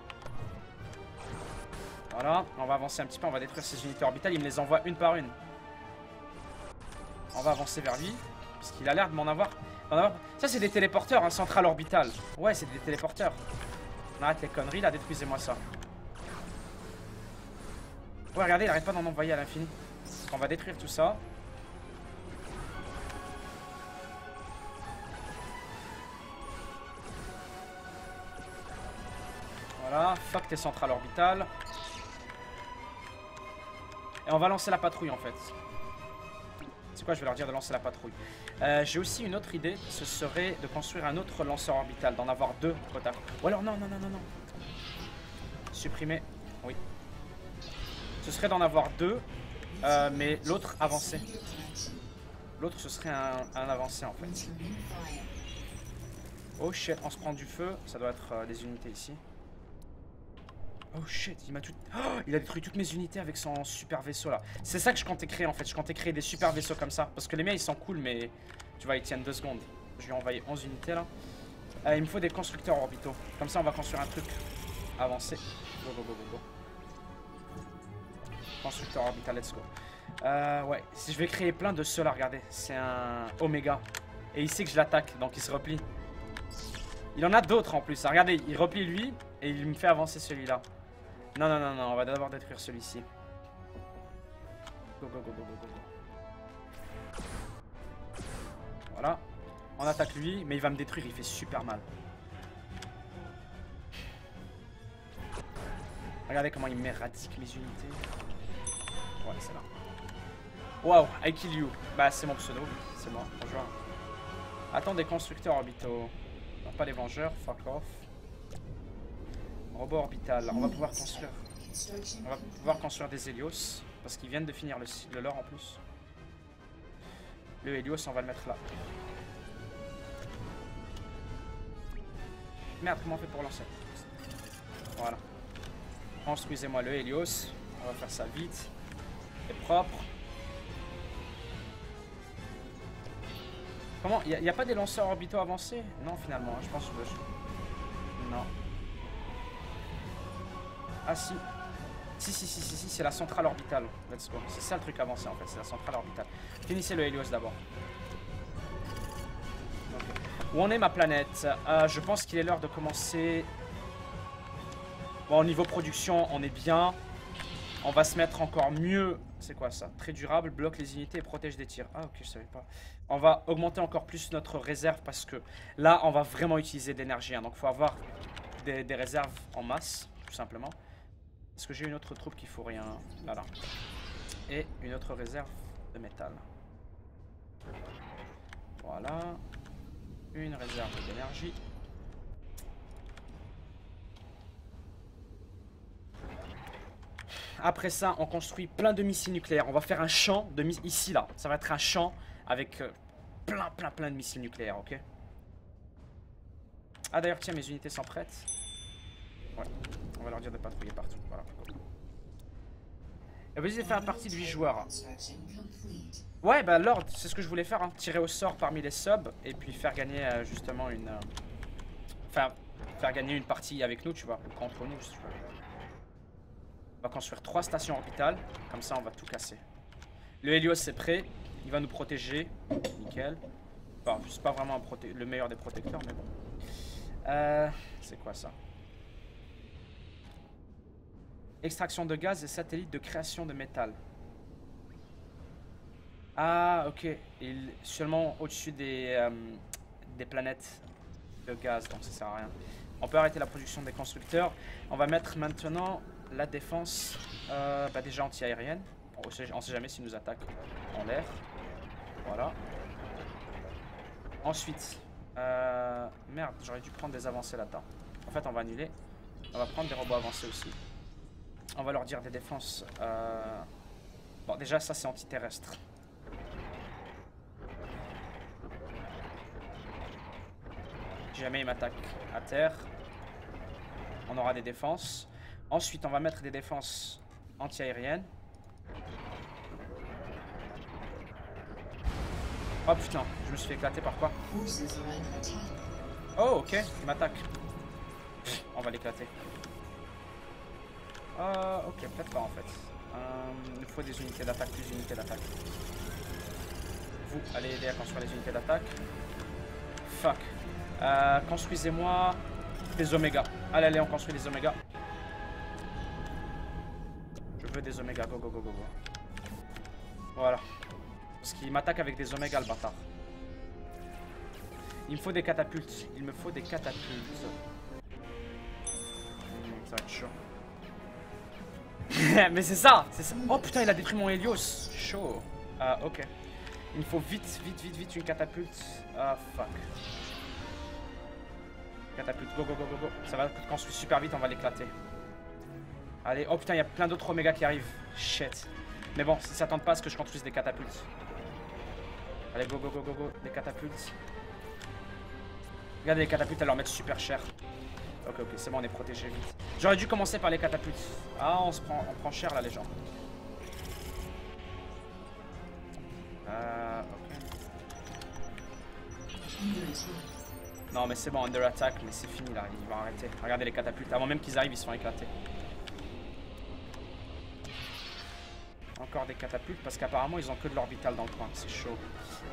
Voilà, on va avancer un petit peu, on va détruire ces unités orbitales, il me les envoie une par une. On va avancer vers lui, parce qu'il a l'air de m'en avoir... Ça c'est des téléporteurs, hein, central orbital. Ouais, c'est des téléporteurs. On arrête les conneries là, détruisez-moi ça. Ouais, regardez, il arrête pas d'en envoyer à l'infini. On va détruire tout ça. Voilà, fuck tes centrales orbitales. Et on va lancer la patrouille en fait. C'est quoi, je vais leur dire de lancer la patrouille. J'ai aussi une autre idée, ce serait de construire un autre lanceur orbital, d'en avoir 2 côte à côte. Ou alors non. Supprimer, oui. Ce serait d'en avoir 2, mais l'autre avancé. L'autre ce serait un avancé en fait. Oh shit, on se prend du feu, ça doit être des unités ici. Oh shit, il m'a tout... Oh, il a détruit toutes mes unités avec son super vaisseau là. C'est ça que je comptais créer en fait, je comptais créer des super vaisseaux comme ça. Parce que les miens ils sont cool mais tu vois ils tiennent 2 secondes. Je lui ai envoyé 11 unités là. Il me faut des constructeurs orbitaux. Comme ça on va construire un truc avancé. Go. Constructeur orbital, let's go. Ouais, si je vais créer plein de ceux là, regardez. C'est un Oméga. Et il sait que je l'attaque, donc il se replie. Il en a d'autres en plus. Regardez, il replie lui et il me fait avancer celui-là. Non, on va d'abord détruire celui-ci. Go. Voilà. On attaque lui, mais il va me détruire, il fait super mal. Regardez comment il m'éradique mes unités. Ouais, c'est là. Wow, I kill you. Bah, c'est mon pseudo, c'est moi. Bonjour. Attends, des constructeurs orbitaux. Non, pas les vengeurs, fuck off. Robot orbital. On va pouvoir construire. On va pouvoir construire des Hélios. Parce qu'ils viennent de finir le leur en plus. Le Hélios, on va le mettre là. Merde, comment on fait pour lancer? Voilà. Construisez-moi le Hélios. On va faire ça vite. Et propre. Comment? Il n'y a pas des lanceurs orbitaux avancés? Non, finalement, hein, je pense que... Non. Ah si. Si, c'est la centrale orbitale. Let's go. C'est ça le truc avancé en fait, c'est la centrale orbitale. Finissez le Hélios d'abord. Okay. Où en est ma planète? Je pense qu'il est l'heure de commencer... Bon, au niveau production, on est bien. On va se mettre encore mieux. C'est quoi ça? Très durable, bloque les unités et protège des tirs. Ah ok, je savais pas. On va augmenter encore plus notre réserve parce que là, on va vraiment utiliser de l'énergie. Hein. Donc il faut avoir des réserves en masse, tout simplement. Est-ce que j'ai une autre troupe qui faut rien? Voilà. Et une autre réserve de métal. Voilà. Une réserve d'énergie. Après ça, on construit plein de missiles nucléaires. On va faire un champ de missiles ici, là. Ça va être un champ avec plein de missiles nucléaires, ok? Ah d'ailleurs, tiens, mes unités sont prêtes. Ouais, on va leur dire de patrouiller partout. Voilà. Et vas-y, faire partie de 8 joueurs. Ouais, bah Lord, c'est ce que je voulais faire. Hein. Tirer au sort parmi les subs et puis faire gagner justement une... Enfin, faire gagner une partie avec nous, tu vois. Contre nous, tu vois. On va construire 3 stations orbitales. Comme ça, on va tout casser. Le Hélios, c'est prêt. Il va nous protéger. Nickel. Enfin, c'est pas vraiment le meilleur des protecteurs, mais bon. C'est quoi ça? Extraction de gaz et satellite de création de métal. Ah, ok. Seulement au-dessus des planètes de gaz, donc ça sert à rien. On peut arrêter la production des constructeurs. On va mettre maintenant la défense déjà anti-aérienne. On sait jamais s'ils nous attaquent en l'air. Voilà. Ensuite, merde, j'aurais dû prendre des avancées là-dedans. En fait, on va annuler. On va prendre des robots avancés aussi. On va leur dire des défenses. Bon, déjà, ça, c'est antiterrestre. Si jamais ils m'attaquent à terre, on aura des défenses. Ensuite, on va mettre des défenses anti-aériennes. Oh putain, je me suis fait éclater par quoi? Oh, ok, il m'attaque. On va l'éclater. Ok, peut-être pas en fait. Il nous faut des unités d'attaque, plus d'unités d'attaque. Vous, allez aider à construire les unités d'attaque. Fuck. Construisez-moi des omégas. Allez, on construit des omégas. Je veux des omégas, go. Voilà. Parce qu'il m'attaque avec des omégas, le bâtard. Il me faut des catapultes. Ça chaud. Mais c'est ça, c'est ça. Oh putain, il a détruit mon Helios. Chaud. Ok. Il me faut vite une catapulte. Ah fuck. Catapulte, go go go go go. Ça va, quand je suis super vite, on va l'éclater. Allez, oh putain, il y a plein d'autres Oméga qui arrivent. Shit. Mais bon, si ça tente pas à ce que je construise des catapultes. Allez, go go go go go. Des catapultes. Regardez, les catapultes, elles leur mettent super cher. Ok, ok, c'est bon, on est protégé vite. J'aurais dû commencer par les catapultes. Ah, on prend cher là, les gens. Ok. Non, mais c'est bon, under attack, mais c'est fini là, ils vont arrêter. Regardez les catapultes, avant même qu'ils arrivent, ils se font éclater. Encore des catapultes, parce qu'apparemment, ils ont que de l'orbital dans le coin, c'est chaud.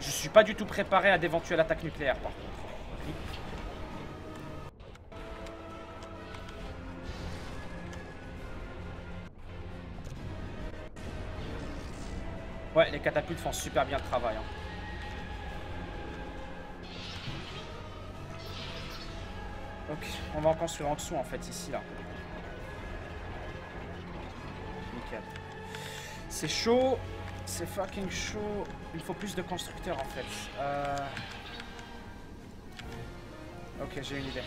Je suis pas du tout préparé à d'éventuelles attaques nucléaires, par contre. Rip. Ouais, les catapultes font super bien le travail. Hein. Ok, on va en construire en dessous en fait, ici là. Nickel. C'est chaud, c'est fucking chaud. Il faut plus de constructeurs en fait. Ok, j'ai une idée.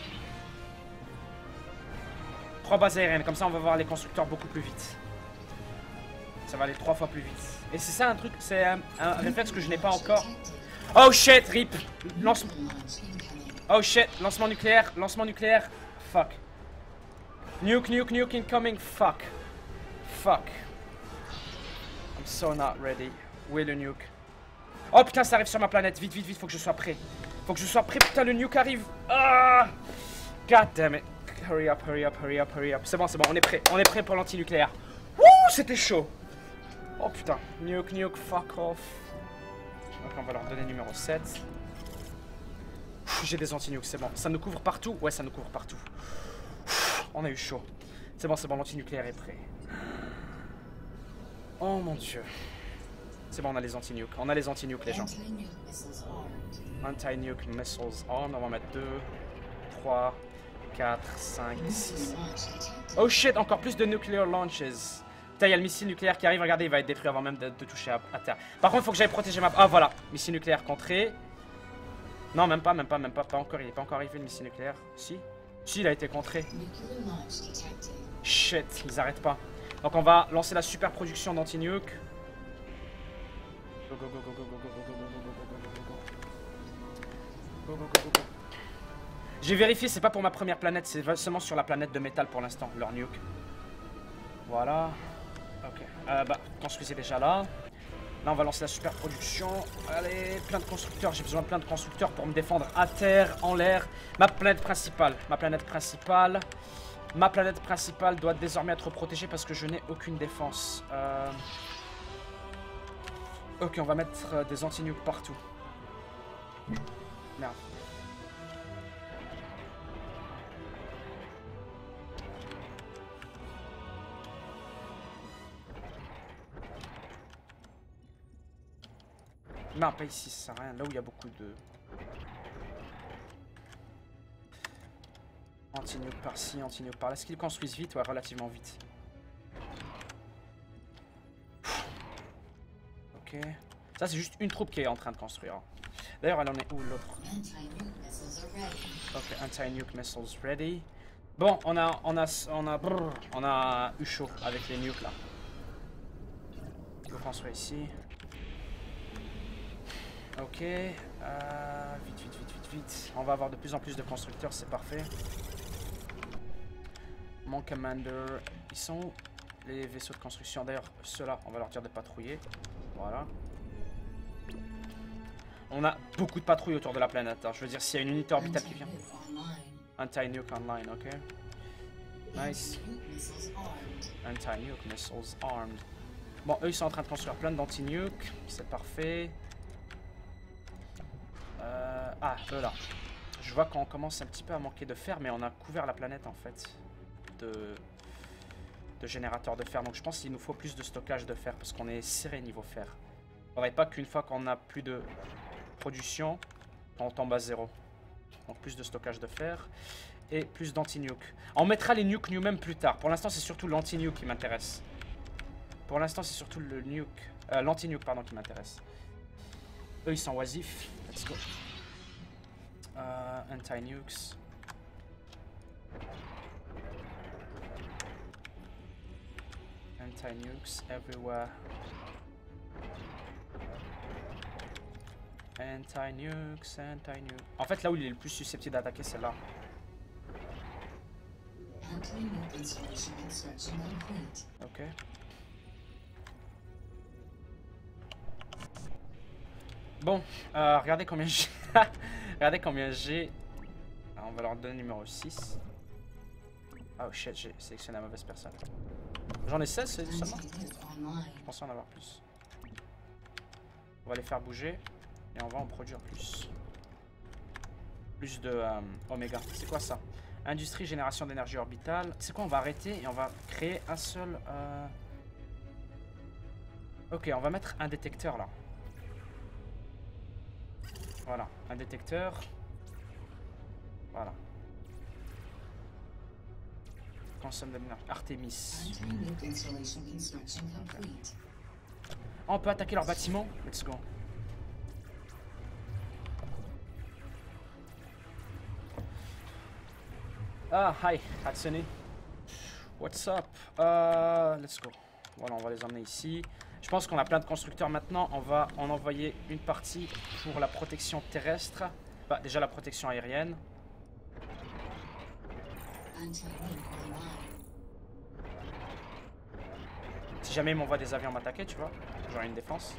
3 bases aériennes, comme ça on va voir les constructeurs beaucoup plus vite. Ça va aller 3 fois plus vite. Et c'est ça un truc, c'est un réflexe que je n'ai pas encore. Oh shit, rip. Oh shit, lancement nucléaire, fuck. Nuke incoming, fuck. Fuck. I'm so not ready. Où est le nuke? Oh putain, ça arrive sur ma planète, vite, faut que je sois prêt. Faut que je sois prêt, putain, le nuke arrive. Ah! God damn it. Hurry up. C'est bon, on est prêt pour l'antinucléaire. Wouh, c'était chaud. Oh putain, nuke, fuck off. Donc on va leur donner numéro 7. J'ai des anti-nukes, c'est bon. Ça nous couvre partout? Ouais, ça nous couvre partout. On a eu chaud. C'est bon, l'antinucléaire est prêt. Oh mon dieu. C'est bon, on a les anti-nukes. On a les anti-nukes, les gens. Anti-nuke missiles on. On va mettre 2, 3, 4, 5, 6. Oh shit, encore plus de nuclear launches. Putain, il y a le missile nucléaire qui arrive. Regardez, il va être détruit avant même de toucher à terre. Par contre, il faut que j'aille protéger ma... Ah, voilà. Missile nucléaire contré. Non, même pas. Pas encore. Il n'est pas encore arrivé le missile nucléaire. Si, il a été contré. Shit, ils arrêtent pas. Donc, on va lancer la super production d'anti-nuke. Go. J'ai vérifié, c'est pas pour ma première planète, c'est seulement sur la planète de métal pour l'instant, leur nuke. Voilà. Ok. Construisez déjà là. Là, on va lancer la super production. Allez, plein de constructeurs. J'ai besoin de plein de constructeurs pour me défendre à terre, en l'air. Ma planète principale doit désormais être protégée parce que je n'ai aucune défense. Ok, on va mettre des anti-nukes partout. Merde. Non, pas ici, ça sert à rien. Là où il y a beaucoup de... Anti-nuke par-ci, anti-nuke par-là. Est-ce qu'ils construisent vite? Ouais, relativement vite. Ok. Ça, c'est juste une troupe qui est en train de construire. D'ailleurs, elle en est où, l'autre? Ok, anti-nuke missiles ready. Bon, on a eu chaud avec les nukes, là. Il faut construire ici. Ok, vite. On va avoir de plus en plus de constructeurs, c'est parfait. Mon commander, ils sont où les vaisseaux de construction? D'ailleurs, ceux-là, on va leur dire de patrouiller. Voilà. On a beaucoup de patrouilles autour de la planète. Hein. Je veux dire, s'il y a une unité orbitale qui vient. Anti-nuke online, ok. Nice. Anti-nuke missiles armed. Bon, eux, ils sont en train de construire plein d'anti-nuke. C'est parfait. Eux là. Je vois qu'on commence un petit peu à manquer de fer, mais on a couvert la planète en fait de générateurs de fer. Donc je pense qu'il nous faut plus de stockage de fer parce qu'on est serré niveau fer. Faudrait pas qu'une fois qu'on a plus de production, on tombe à zéro. Donc plus de stockage de fer. et plus d'anti-nuke. On mettra les nukes nous-mêmes plus tard. Pour l'instant, c'est surtout l'anti-nuke qui m'intéresse. Pour l'instant, c'est surtout le nuke, l'anti-nuke pardon qui m'intéresse. Eux, ils sont oisifs. Let's go. Anti-nukes. Anti-nukes everywhere. Anti-nukes, anti-nukes. En fait, là où il est le plus susceptible d'attaquer, c'est là. Ok. Bon, regardez combien j'ai. Regardez combien j'ai. On va leur donner numéro 6. Oh shit, j'ai sélectionné la mauvaise personne. J'en ai 16 seulement. Je pensais en avoir plus. On va les faire bouger et on va en produire plus. Plus de oméga. C'est quoi ça? Industrie, génération d'énergie orbitale. C'est quoi? On va arrêter et on va créer un seul... Ok, on va mettre un détecteur là. Voilà, un détecteur. Voilà. Consomme de l'énergie. Artemis. Oh, on peut attaquer leur bâtiment. Let's go. Ah, hi, Hatsune. What's up? Let's go. Voilà, on va les emmener ici. Je pense qu'on a plein de constructeurs maintenant. On va en envoyer une partie pour la protection terrestre. Bah, déjà la protection aérienne. Si jamais ils m'envoient des avions m'attaquer, tu vois, j'aurai une défense.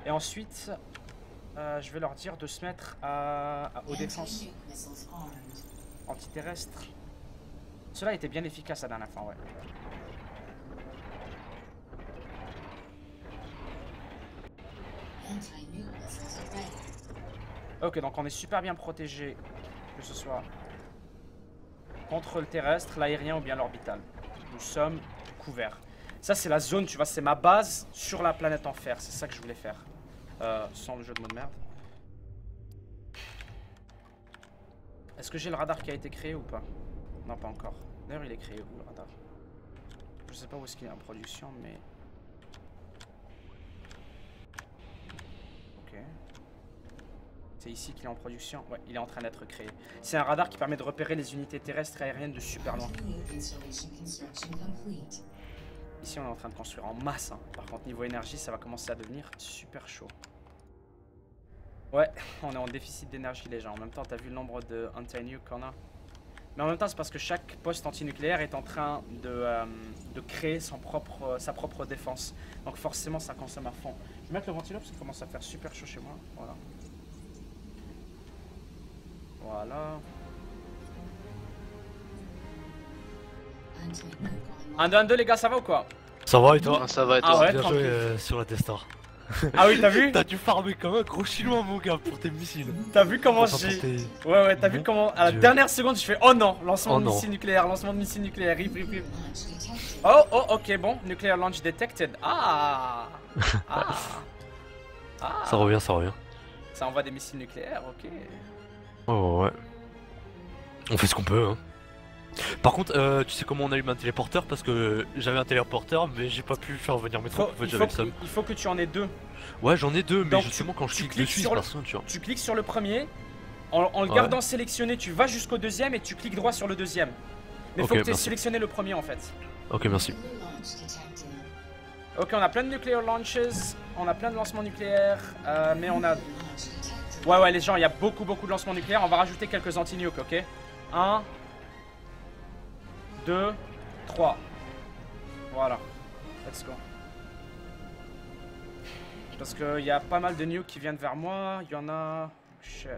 Et ensuite, je vais leur dire de se mettre aux défenses antiterrestres. Cela était bien efficace la dernière fois, ouais. Ok, donc on est super bien protégé, que ce soit contre le terrestre, l'aérien ou bien l'orbital. Nous sommes couverts. Ça c'est la zone, tu vois, c'est ma base sur la planète Enfer. C'est ça que je voulais faire. Sans le jeu de mots de merde. Est-ce que j'ai le radar qui a été créé ou pas? Non, pas encore. D'ailleurs, il est créé où le radar? Je sais pas où est-ce qu'il est en production, mais... Ok. C'est ici qu'il est en production. Ouais, il est en train d'être créé. C'est un radar qui permet de repérer les unités terrestres et aériennes de super loin. Ici, on est en train de construire en masse. Hein. Par contre, niveau énergie, ça va commencer à devenir super chaud. Ouais, on est en déficit d'énergie, les gens. En même temps, t'as vu le nombre de anti-nuke qu'on a? Mais en même temps, c'est parce que chaque poste antinucléaire est en train de créer sa propre défense. Donc forcément, ça consomme à fond. Je vais mettre le ventilo parce qu'il commence à faire super chaud chez moi. Voilà. Voilà. 1, 2, 1, 2, les gars, ça va ou quoi? Ça va et toi? Ça va et toi? Ah ouais, Bien tranquille. joué sur la Destar. Ah oui, t'as vu? T'as dû farmer comme un gros chinois, mon gars, pour tes missiles. T'as vu comment Enfin, j'ai... pour tes- Ouais, ouais, t'as vu Mon comment... À la Dieu. dernière seconde, je fais... Oh non, lancement Oh de non. missile nucléaire, lancement de missile nucléaire, rip, rip, rip. Oh, oh, ok, bon. Nuclear launch detected. Ah. Ah. Ah. Ça revient, ça revient. Ça envoie des missiles nucléaires, ok. Oh ouais. On fait ce qu'on peut, hein. Par contre, tu sais comment on allume un téléporteur? Parce que j'avais un téléporteur, mais j'ai pas pu faire venir mes troupes. En fait, j'avais le seum. Il faut que tu en aies deux. Ouais, j'en ai deux, mais Donc, justement, quand je tu clique cliques dessus, sur c'est le- personne, tu vois. Tu cliques sur le premier. En le gardant sélectionné, tu vas jusqu'au deuxième et tu cliques droit sur le deuxième. Mais Ok, faut que tu aies merci. sélectionné le premier en fait. Ok, merci. Ok, on a plein de nuclear launches, on a plein de lancements nucléaires, mais on a... Ouais, ouais, les gens, il y a beaucoup de lancements nucléaires. On va rajouter quelques anti-nukes, ok? 1, 2, 3. Voilà. Let's go. Parce qu'il y a pas mal de nukes qui viennent vers moi. Il y en a... Shit.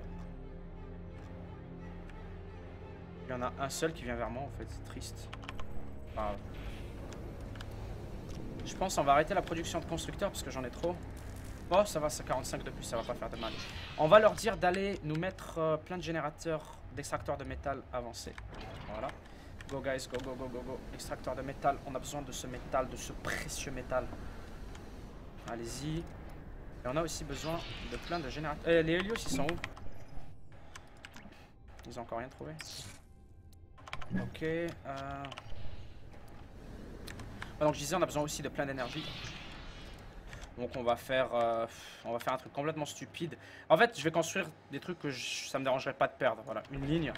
Il y en a un seul qui vient vers moi en fait. C'est triste. Ah. Je pense qu'on va arrêter la production de constructeurs parce que j'en ai trop. Oh, ça va, c'est 45 de plus, ça va pas faire de mal. On va leur dire d'aller nous mettre plein de générateurs d'extracteurs de métal avancés. Voilà. Go guys, go, go, go, go, go. Extracteur de métal, on a besoin de ce métal, de ce précieux métal. Allez-y. Et on a aussi besoin de plein de générateurs. Les Helios, ils sont où? Ils ont encore rien trouvé. Ok. Donc je disais, on a besoin aussi de plein d'énergie. Donc on va faire un truc complètement stupide. En fait, je vais construire des trucs que ça me dérangerait pas de perdre. Voilà, une ligne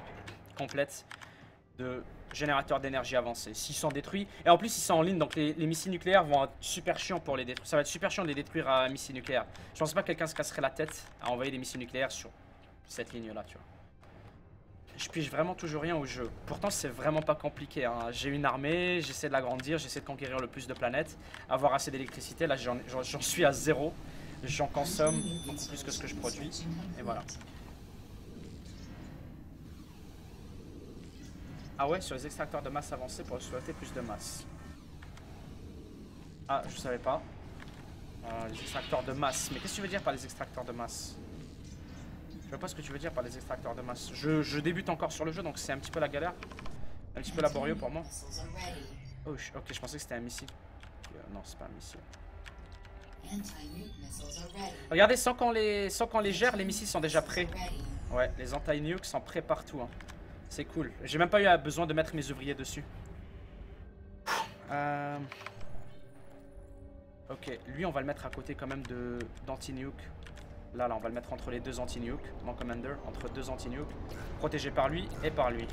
complète de générateurs d'énergie avancés. S'ils sont détruits, et en plus ils sont en ligne, donc les missiles nucléaires vont être super chiants pour les détruire. Ça va être super chiant de les détruire à missiles nucléaires. Je pense pas que quelqu'un se casserait la tête à envoyer des missiles nucléaires sur cette ligne-là, tu vois. Je pige vraiment toujours rien au jeu. Pourtant, c'est vraiment pas compliqué, hein. J'ai une armée, j'essaie de l'agrandir, j'essaie de conquérir le plus de planètes, avoir assez d'électricité. Là, j'en suis à 0. J'en consomme beaucoup plus que ce que je produis. Et voilà. Ah ouais, sur les extracteurs de masse avancés pour exploiter plus de masse. Ah, je savais pas. Les extracteurs de masse. Mais qu'est-ce que tu veux dire par les extracteurs de masse? Je vois pas ce que tu veux dire par les extracteurs de masse. Je débute encore sur le jeu, donc c'est un petit peu la galère. Un petit peu laborieux pour moi. Oh, ok, je pensais que c'était un missile. Non, c'est pas un missile. Regardez, sans qu'on les gère, les missiles sont déjà prêts. Ouais, les anti-nukes sont prêts partout. Hein. C'est cool. J'ai même pas eu besoin de mettre mes ouvriers dessus. Ok, lui on va le mettre à côté quand même d'anti-nuke. Là, on va le mettre entre les deux anti-nuke. Mon commander, entre deux anti-nuke. Protégé par lui et par lui.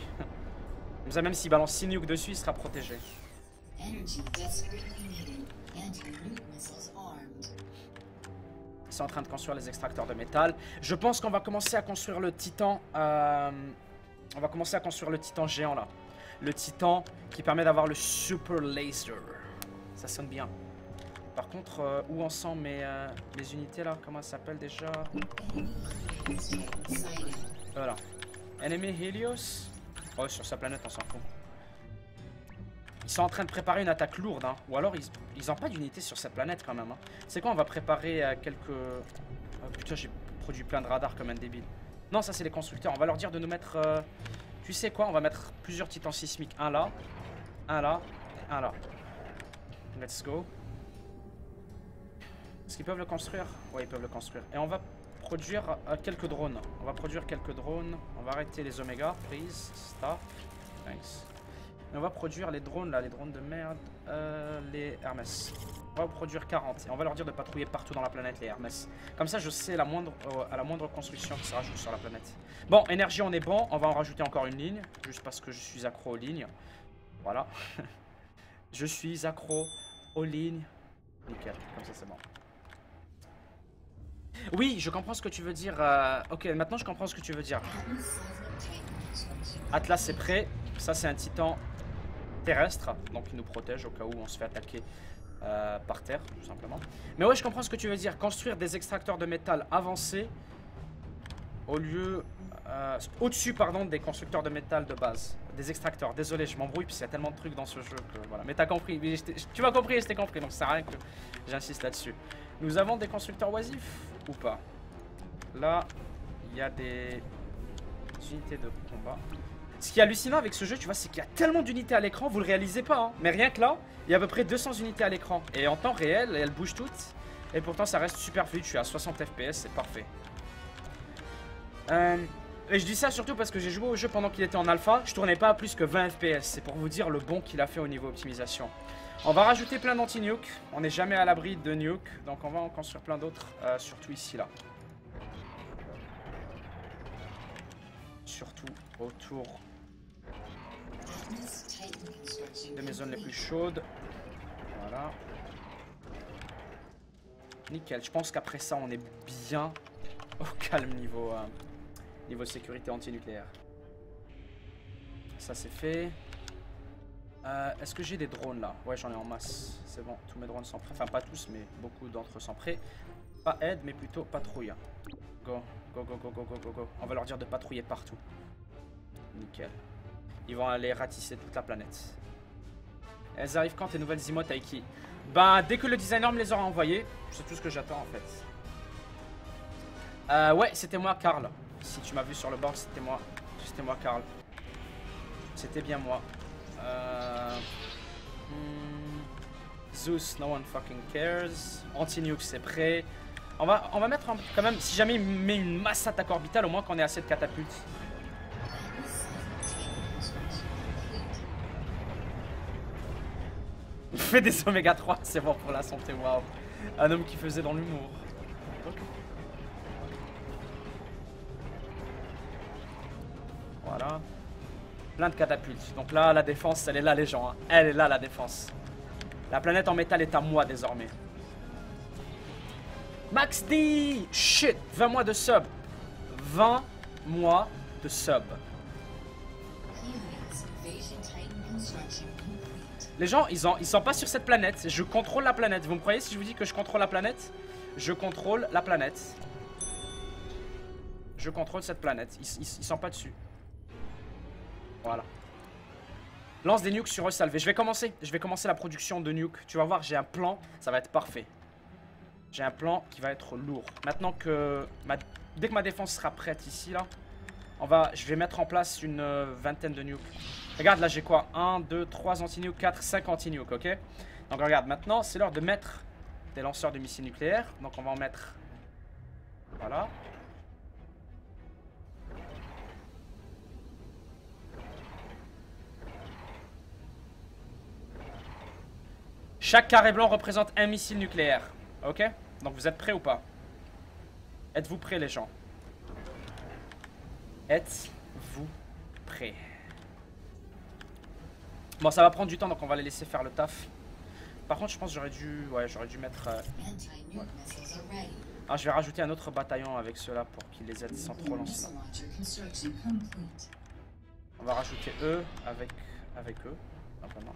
Comme ça, même s'il balance 6 nukes dessus, il sera protégé. Ils sont en train de construire les extracteurs de métal. Je pense qu'on va commencer à construire le titan. On va commencer à construire le titan géant là. Le titan qui permet d'avoir le super laser. Ça sonne bien. Par contre, où en sont mes unités là? Comment ça s'appelle déjà? Voilà. Enemy Helios. Oh, sur sa planète, on s'en fout. Ils sont en train de préparer une attaque lourde, hein. Ou alors ils ont pas d'unité sur cette planète quand même. Hein. C'est quoi? On va préparer quelques... Oh, putain, j'ai produit plein de radars comme un débile. Non, ça c'est les constructeurs. On va leur dire de nous mettre... Tu sais quoi? On va mettre plusieurs titans sismiques. Un là, un là, et un là. Let's go. Est-ce qu'ils peuvent le construire? Oui, ils peuvent le construire. Et on va produire quelques drones. On va produire quelques drones. On va arrêter les Oméga, please. Stop. Thanks. Et on va produire les drones là, les drones de merde. Les Hermès. On va produire 40. Et on va leur dire de patrouiller partout dans la planète, les Hermès. Comme ça, je sais à la moindre construction qui se rajoute sur la planète. Bon, énergie, on est bon. On va en rajouter encore une ligne. Juste parce que je suis accro aux lignes. Voilà. Je suis accro aux lignes. Nickel. Comme ça, c'est bon. Oui, je comprends ce que tu veux dire. Ok, maintenant je comprends ce que tu veux dire. Atlas est prêt. Ça, c'est un titan terrestre. Donc, il nous protège au cas où on se fait attaquer par terre, tout simplement. Mais ouais, je comprends ce que tu veux dire. Construire des extracteurs de métal avancés au lieu... au-dessus, pardon, des constructeurs de métal de base. Des extracteurs. Désolé, je m'embrouille, puis il y a tellement de trucs dans ce jeu que voilà. Mais t'as compris. Tu m'as compris et je t'ai compris. Donc, ça sert à rien que j'insiste là-dessus. Nous avons des constructeurs oisifs ou pas? Là, il y a des unités de combat. Ce qui est hallucinant avec ce jeu, tu vois, c'est qu'il y a tellement d'unités à l'écran, vous le réalisez pas, hein. Mais rien que là, il y a à peu près 200 unités à l'écran. Et en temps réel, elles bougent toutes. Et pourtant, ça reste super fluide. Je suis à 60 FPS, c'est parfait. Et je dis ça surtout parce que j'ai joué au jeu pendant qu'il était en alpha. Je tournais pas à plus que 20 FPS. C'est pour vous dire le bon qu'il a fait au niveau optimisation. On va rajouter plein d'anti-nuke. On n'est jamais à l'abri de nuke. Donc on va en construire plein d'autres, surtout ici là. Surtout autour de mes zones les plus chaudes. Voilà. Nickel. Je pense qu'après ça, on est bien au calme niveau sécurité anti-nucléaire. Ça c'est fait. Est-ce que j'ai des drones là? Ouais, j'en ai en masse. C'est bon, tous mes drones sont prêts. Enfin, pas tous, mais beaucoup d'entre eux sont prêts. Pas aide, mais plutôt patrouille. Go, go, go, go, go, go, go, go. On va leur dire de patrouiller partout. Nickel. Ils vont aller ratisser toute la planète. Elles arrivent quand tes nouvelles emotes, Aiki? Ben, dès que le designer me les aura envoyées. C'est tout ce que j'attends en fait. Ouais, c'était moi, Karl. Si tu m'as vu sur le board, c'était moi. C'était moi, Karl. C'était bien moi. Zeus, no one fucking cares. Anti-nuke, c'est prêt. On va mettre quand même, si jamais il met une masse attaque orbitale, au moins qu'on ait assez de catapultes. Il fait des oméga 3, c'est bon pour la santé, waouh. Un homme qui faisait dans l'humour. Voilà. Plein de catapultes. Donc là, la défense, elle est là, les gens. Hein. Elle est là, la défense. La planète en métal est à moi, désormais. Max D! Shit! 20 mois de sub. 20 mois de sub. Les gens, ils sont pas sur cette planète. Je contrôle la planète. Vous me croyez si je vous dis que je contrôle la planète? Je contrôle la planète. Je contrôle cette planète. Ils sont pas dessus. Voilà. Lance des nukes sur eux, Salvé. Je vais commencer la production de nukes. Tu vas voir, j'ai un plan. Ça va être parfait. J'ai un plan qui va être lourd. Maintenant que... Dès que ma défense sera prête ici, là, je vais mettre en place une vingtaine de nukes. Regarde, là, j'ai quoi? 1, 2, 3 anti-nukes, 4, 5 anti-nukes, ok? Donc, regarde, maintenant, c'est l'heure de mettre des lanceurs de missiles nucléaires. Donc, on va en mettre... Voilà. Chaque carré blanc représente un missile nucléaire. Ok? Donc vous êtes prêts ou pas? Êtes-vous prêts les gens? Êtes-vous prêts? Bon, ça va prendre du temps, donc on va les laisser faire le taf. Par contre, je pense que j'aurais dû... Ouais, j'aurais dû mettre... Ouais. Ah, je vais rajouter un autre bataillon avec ceux-là pour qu'ils les aident sans trop lancer. On va rajouter eux avec eux. Ah, vraiment.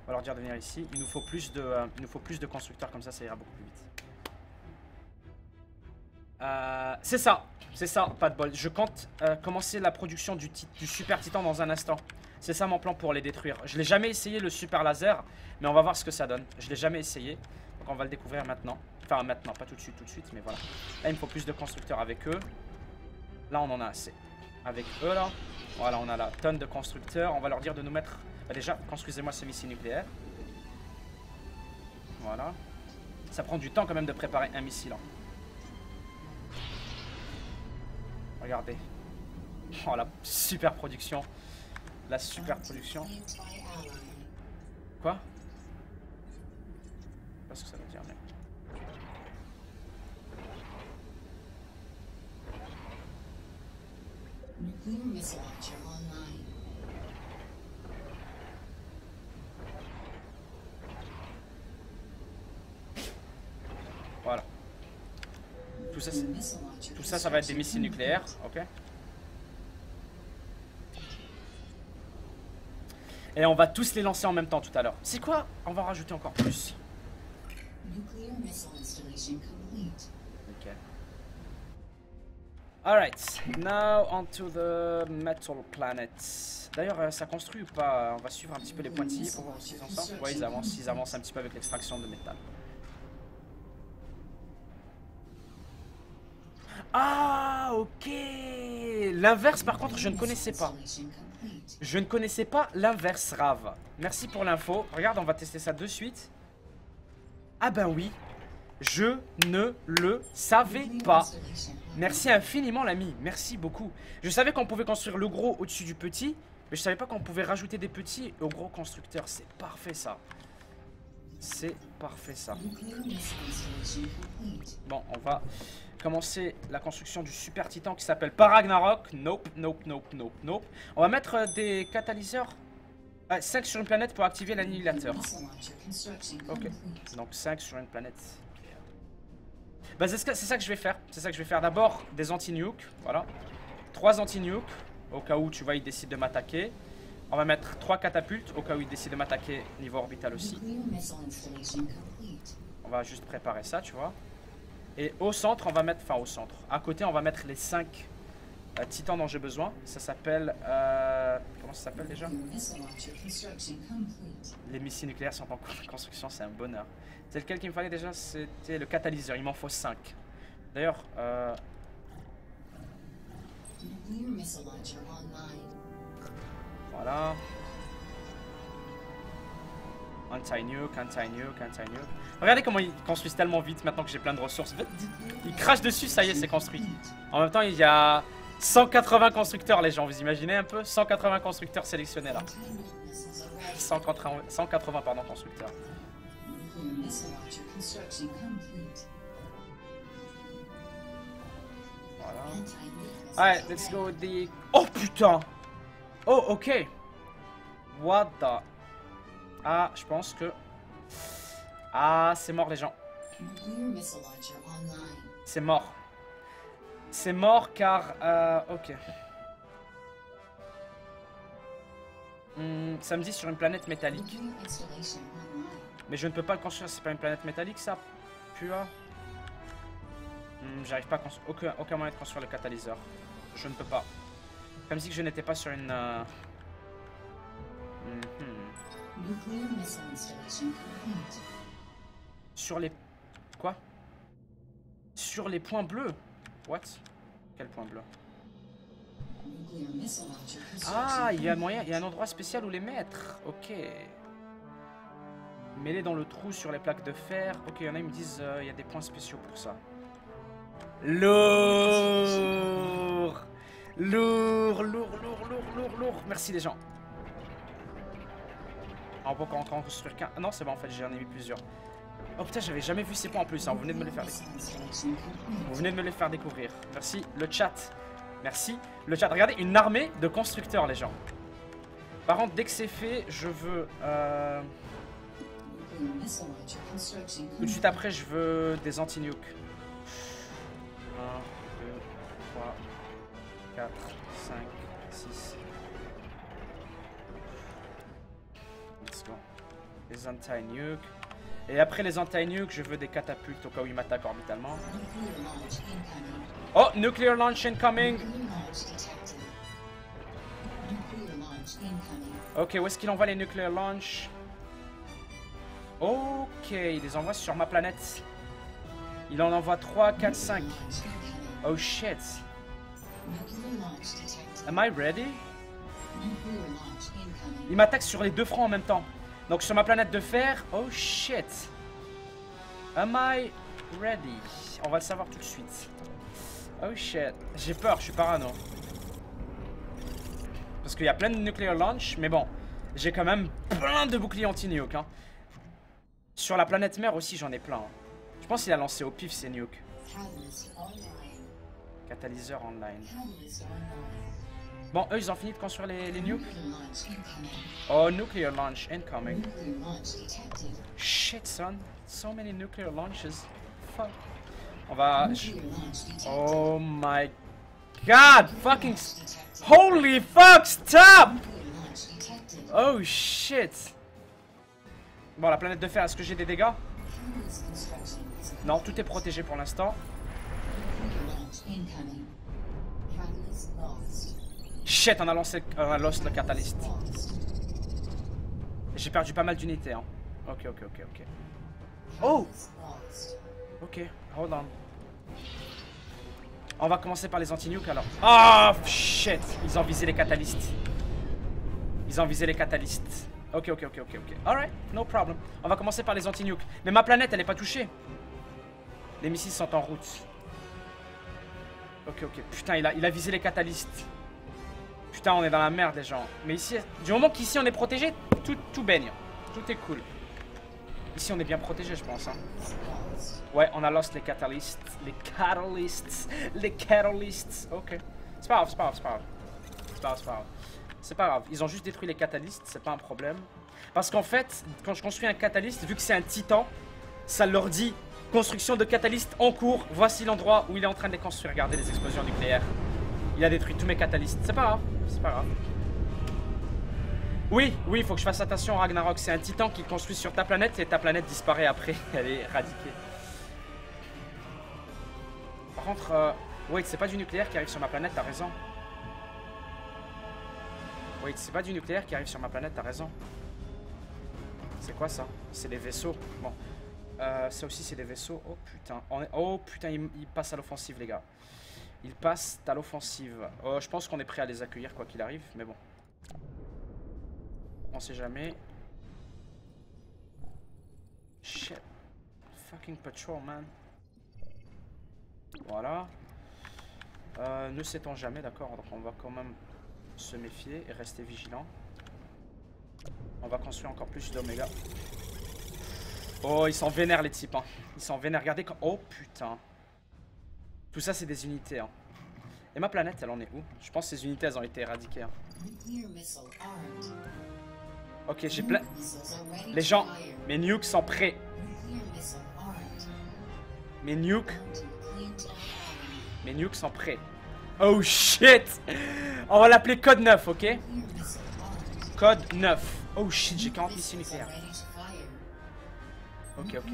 On va leur dire de venir ici. Il nous faut plus de constructeurs, comme ça ira beaucoup plus vite. C'est ça, pas de bol. Je compte commencer la production du super titan dans un instant. C'est ça mon plan pour les détruire. Je l'ai jamais essayé le super laser, mais on va voir ce que ça donne. Je l'ai jamais essayé, donc on va le découvrir maintenant. Enfin maintenant, pas tout de suite, mais voilà. Là il me faut plus de constructeurs avec eux. Là on en a assez. Avec eux là, voilà, on a la tonne de constructeurs. On va leur dire de nous mettre... déjà, construisez-moi ce missile nucléaire. Voilà. Ça prend du temps quand même de préparer un missile. Hein. Regardez. Oh la super production. La super production. Quoi? Je sais pas ce que ça veut dire, mais... Voilà. Tout ça, ça va être des missiles nucléaires, ok? Et on va tous les lancer en même temps tout à l'heure. C'est quoi? On va rajouter encore plus. Ok. Alright, now onto the metal planet. D'ailleurs, ça construit ou pas? On va suivre un petit peu les pointillés pour voir s'ils en sortent. Ouais, ils avancent un petit peu avec l'extraction de métal. Ah, ok. L'inverse, par contre, je ne connaissais pas. Je ne connaissais pas l'inverse, Rav. Merci pour l'info. Regarde, on va tester ça de suite. Ah ben oui. Je ne le savais pas. Merci infiniment, l'ami. Merci beaucoup. Je savais qu'on pouvait construire le gros au-dessus du petit, mais je savais pas qu'on pouvait rajouter des petits au gros constructeur. C'est parfait, ça. C'est parfait, ça. Bon, on va... commencer la construction du super titan qui s'appelle Paragnarok. Nope. On va mettre des catalyseurs. 5 sur une planète pour activer l'annihilateur. Ok. Donc 5 sur une planète. Bah, c'est ça que je vais faire. C'est ça que je vais faire. D'abord des anti-nukes. Voilà. 3 anti-nukes. Au cas où tu vois, ils décident de m'attaquer. On va mettre 3 catapultes. Au cas où ils décident de m'attaquer niveau orbital aussi. On va juste préparer ça, tu vois. Et au centre, on va mettre... Enfin, au centre. À côté, on va mettre les 5 titans dont j'ai besoin. Ça s'appelle... comment ça s'appelle déjà? Les missiles nucléaires sont en construction, c'est un bonheur. C'est lequel qu'il me fallait déjà? C'était le catalyseur. Il m'en faut 5. D'ailleurs... Voilà. Anti-nuke. Regardez comment ils construisent tellement vite maintenant que j'ai plein de ressources. Ils crachent dessus, ça y est, c'est construit. En même temps, il y a 180 constructeurs, les gens. Vous imaginez un peu? 180 constructeurs sélectionnés là. 180 pardon, constructeurs. Voilà. Alright, let's go with the... Oh putain! Oh, ok. What the... Ah, je pense que... Ah, c'est mort les gens. C'est mort. C'est mort car... ok. Ça me dit sur une planète métallique. Mais je ne peux pas le construire, c'est pas une planète métallique ça? Pua. J'arrive pas à construire... Aucun moyen de construire le catalyseur. Je ne peux pas. Comme si que je n'étais pas sur une... Sur les... Quoi? Sur les points bleus? What? Quel point bleu? Ah, il y a moyen, il y a un endroit spécial où les mettre. Ok. Mets-les dans le trou sur les plaques de fer. Ok, il y en a, ils me disent il y a des points spéciaux pour ça. Lourd. Lourd, lourd, lourd, lourd, lourd, lourd. Merci les gens. On peut encore en construire qu'un. Ah non, c'est bon, en fait, j'en ai mis plusieurs. Oh putain, j'avais jamais vu ces points en plus. Hein. Vous venez de me les faire découvrir. Vous venez de me les faire découvrir. Merci, le chat. Merci, le chat. Regardez, une armée de constructeurs, les gens. Par contre, dès que c'est fait, je veux... Tout de suite après, je veux des anti-nukes. 1, 2, 3, 4, 5, 6. Let's go. Les anti-nukes. Et après les anti-nukes, je veux des catapultes au cas où ils m'attaquent orbitalement. Oh, nuclear launch incoming! Ok, où est-ce qu'il envoie les nuclear launch? Ok, il les envoie sur ma planète. Il en envoie 3, 4, 5. Oh shit. Am I ready? Il m'attaque sur les deux fronts en même temps. Donc sur ma planète de fer. Oh shit. Am I ready? On va le savoir tout de suite. Oh shit. J'ai peur, je suis parano. Parce qu'il y a plein de nuclear launch. Mais bon, j'ai quand même plein de boucliers anti-nuke. Hein. Sur la planète mère aussi, j'en ai plein. Hein. Je pense qu'il a lancé au pif ces nukes. Catalyseur online. Bon, eux, ils ont fini de construire les nukes. Oh, nuclear launch incoming. Shit, son. So many nuclear launches. Fuck. On va... Oh my god! Fucking... Holy fuck! Stop! Oh shit! Bon, la planète de fer, est-ce que j'ai des dégâts? Non, tout est protégé pour l'instant. Shit, on a lost le catalyst. J'ai perdu pas mal d'unités. Hein. Ok. Oh! Ok, hold on. On va commencer par les anti-nukes alors. Ah, oh, shit! Ils ont visé les catalystes. Ok. Alright, no problem. On va commencer par les anti-nukes. Mais ma planète, elle est pas touchée. Les missiles sont en route. Ok. Putain, il a visé les catalystes. Putain, on est dans la merde, les gens. Mais ici, du moment qu'ici on est protégé, tout baigne. Tout est cool. Ici, on est bien protégé, je pense. Hein. Ouais, on a lost les catalystes. Les catalystes. Ok. C'est pas grave. C'est pas grave. Ils ont juste détruit les catalystes, c'est pas un problème. Parce qu'en fait, quand je construis un catalyste, vu que c'est un titan, ça leur dit construction de catalystes en cours. Voici l'endroit où il est en train de les construire. Regardez les explosions nucléaires. Il a détruit tous mes catalystes. C'est pas grave. Oui, il faut que je fasse attention à Ragnarok. C'est un titan qui construit sur ta planète et ta planète disparaît après. Elle est éradiquée. Par contre, wait, c'est pas du nucléaire qui arrive sur ma planète, t'as raison. Wait, c'est pas du nucléaire qui arrive sur ma planète, t'as raison. C'est quoi ça? C'est des vaisseaux. Bon. Ça aussi, c'est des vaisseaux. Oh putain, il passe à l'offensive, les gars. Il passe à l'offensive. Je pense qu'on est prêt à les accueillir, quoi qu'il arrive, mais bon. On sait jamais. Shit. Fucking patrol, man. Voilà. Ne sait-on jamais, d'accord. Donc on va quand même se méfier et rester vigilant. On va construire encore plus d'Oméga. Oh, ils s'en vénèrent les types. Hein. Ils s'en vénèrent. Regardez quand... Oh putain. Tout ça, c'est des unités. Hein. Et ma planète, elle en est où? Je pense que ces unités, elles ont été éradiquées. Hein. Ok, j'ai plein... Les gens, mes nukes sont prêts. Mes nukes sont prêts. Oh shit! On va l'appeler code 9, ok? Code 9. Oh shit, j'ai 40 missiles nucléaires. Ok, ok.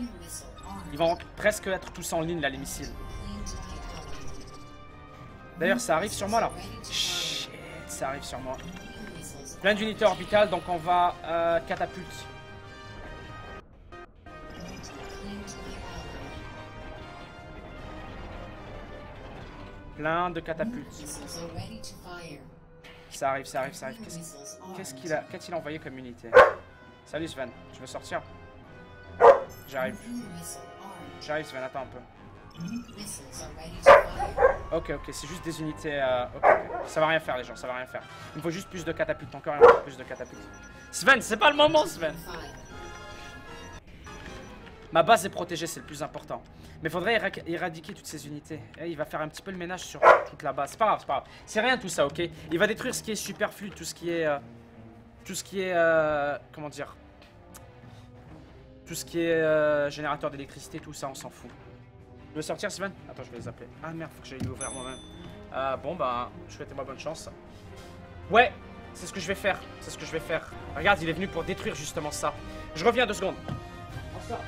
Ils vont presque être tous en ligne là, les missiles. D'ailleurs, ça arrive sur moi là. Shit, ça arrive sur moi. Plein d'unités orbitales, donc on va catapulte. Plein de catapultes. Ça arrive, ça arrive, ça arrive. Qu'est-ce qu'il a, qu'a-t-il envoyé comme unité? Salut Sven, tu veux sortir? J'arrive. J'arrive Sven, attends un peu. Ok, ok, c'est juste des unités... ok, ok. Ça va rien faire les gens, ça va rien faire. Il me faut juste plus de catapultes, encore plus de catapultes. Sven, c'est pas le moment Sven. Ma base est protégée, c'est le plus important. Mais faudrait éradiquer toutes ces unités. Et il va faire un petit peu le ménage sur toute la base. C'est pas grave, c'est pas grave. C'est rien tout ça, ok? Il va détruire ce qui est superflu, tout ce qui est... comment dire? Tout ce qui est générateur d'électricité, tout ça, on s'en fout. Tu veux sortir, Sven? Attends, je vais les appeler. Ah merde, faut que j'aille l'ouvrir moi-même. Bon, bah, souhaitez-moi bonne chance. Ouais, c'est ce que je vais faire. C'est ce que je vais faire. Regarde, il est venu pour détruire justement ça. Je reviens 2 secondes. On sort.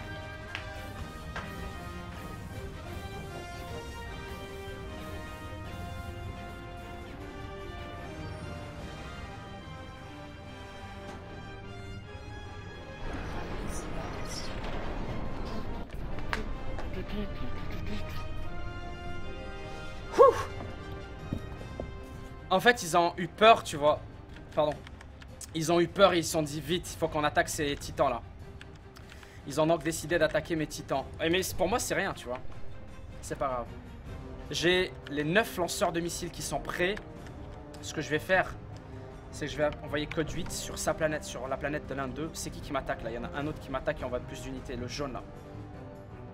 En fait, ils ont eu peur, tu vois. Pardon. Ils ont eu peur et ils se sont dit vite, il faut qu'on attaque ces titans là. Ils ont donc décidé d'attaquer mes titans. Mais pour moi, c'est rien, tu vois. C'est pas grave. J'ai les 9 lanceurs de missiles qui sont prêts. Ce que je vais faire, c'est que je vais envoyer code 8 sur sa planète, sur la planète de l'un d'eux. C'est qui m'attaque là? Il y en a un autre qui m'attaque et on va de plus d'unités, le jaune là.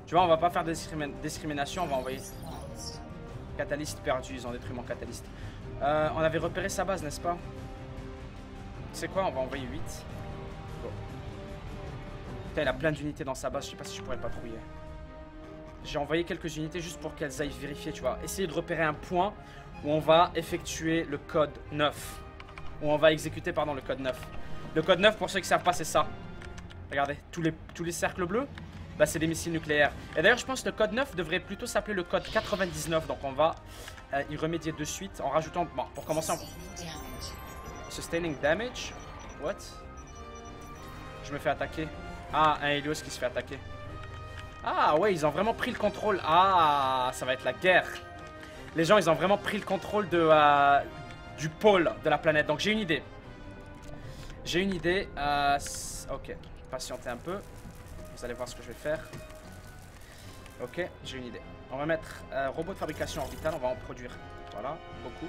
Tu vois, on va pas faire de discrimination, on va envoyer... Catalyste perdu, ils ont détruit mon catalyste. On avait repéré sa base, n'est-ce pas? Tu sais quoi, on va envoyer 8. Go. Putain, il a plein d'unités dans sa base, je sais pas si je pourrais le patrouiller. J'ai envoyé quelques unités juste pour qu'elles aillent vérifier, tu vois. Essayer de repérer un point où on va effectuer le code 9. Où on va exécuter, pardon, le code 9. Le code 9, pour ceux qui ne savent pas, c'est ça. Regardez, tous les cercles bleus, bah, c'est des missiles nucléaires. Et d'ailleurs, je pense que le code 9 devrait plutôt s'appeler le code 99. Donc on va y remédier de suite en rajoutant... Bon, pour commencer, Sustaining damage? What? Je me fais attaquer. Ah, un Helios qui se fait attaquer. Ah ouais, ils ont vraiment pris le contrôle. Ah, ça va être la guerre. Les gens, ils ont vraiment pris le contrôle de, du pôle de la planète. Donc j'ai une idée. J'ai une idée. Ok, patientez un peu. Vous allez voir ce que je vais faire. Ok, j'ai une idée. On va mettre robot de fabrication orbitale. On va en produire. Voilà, beaucoup.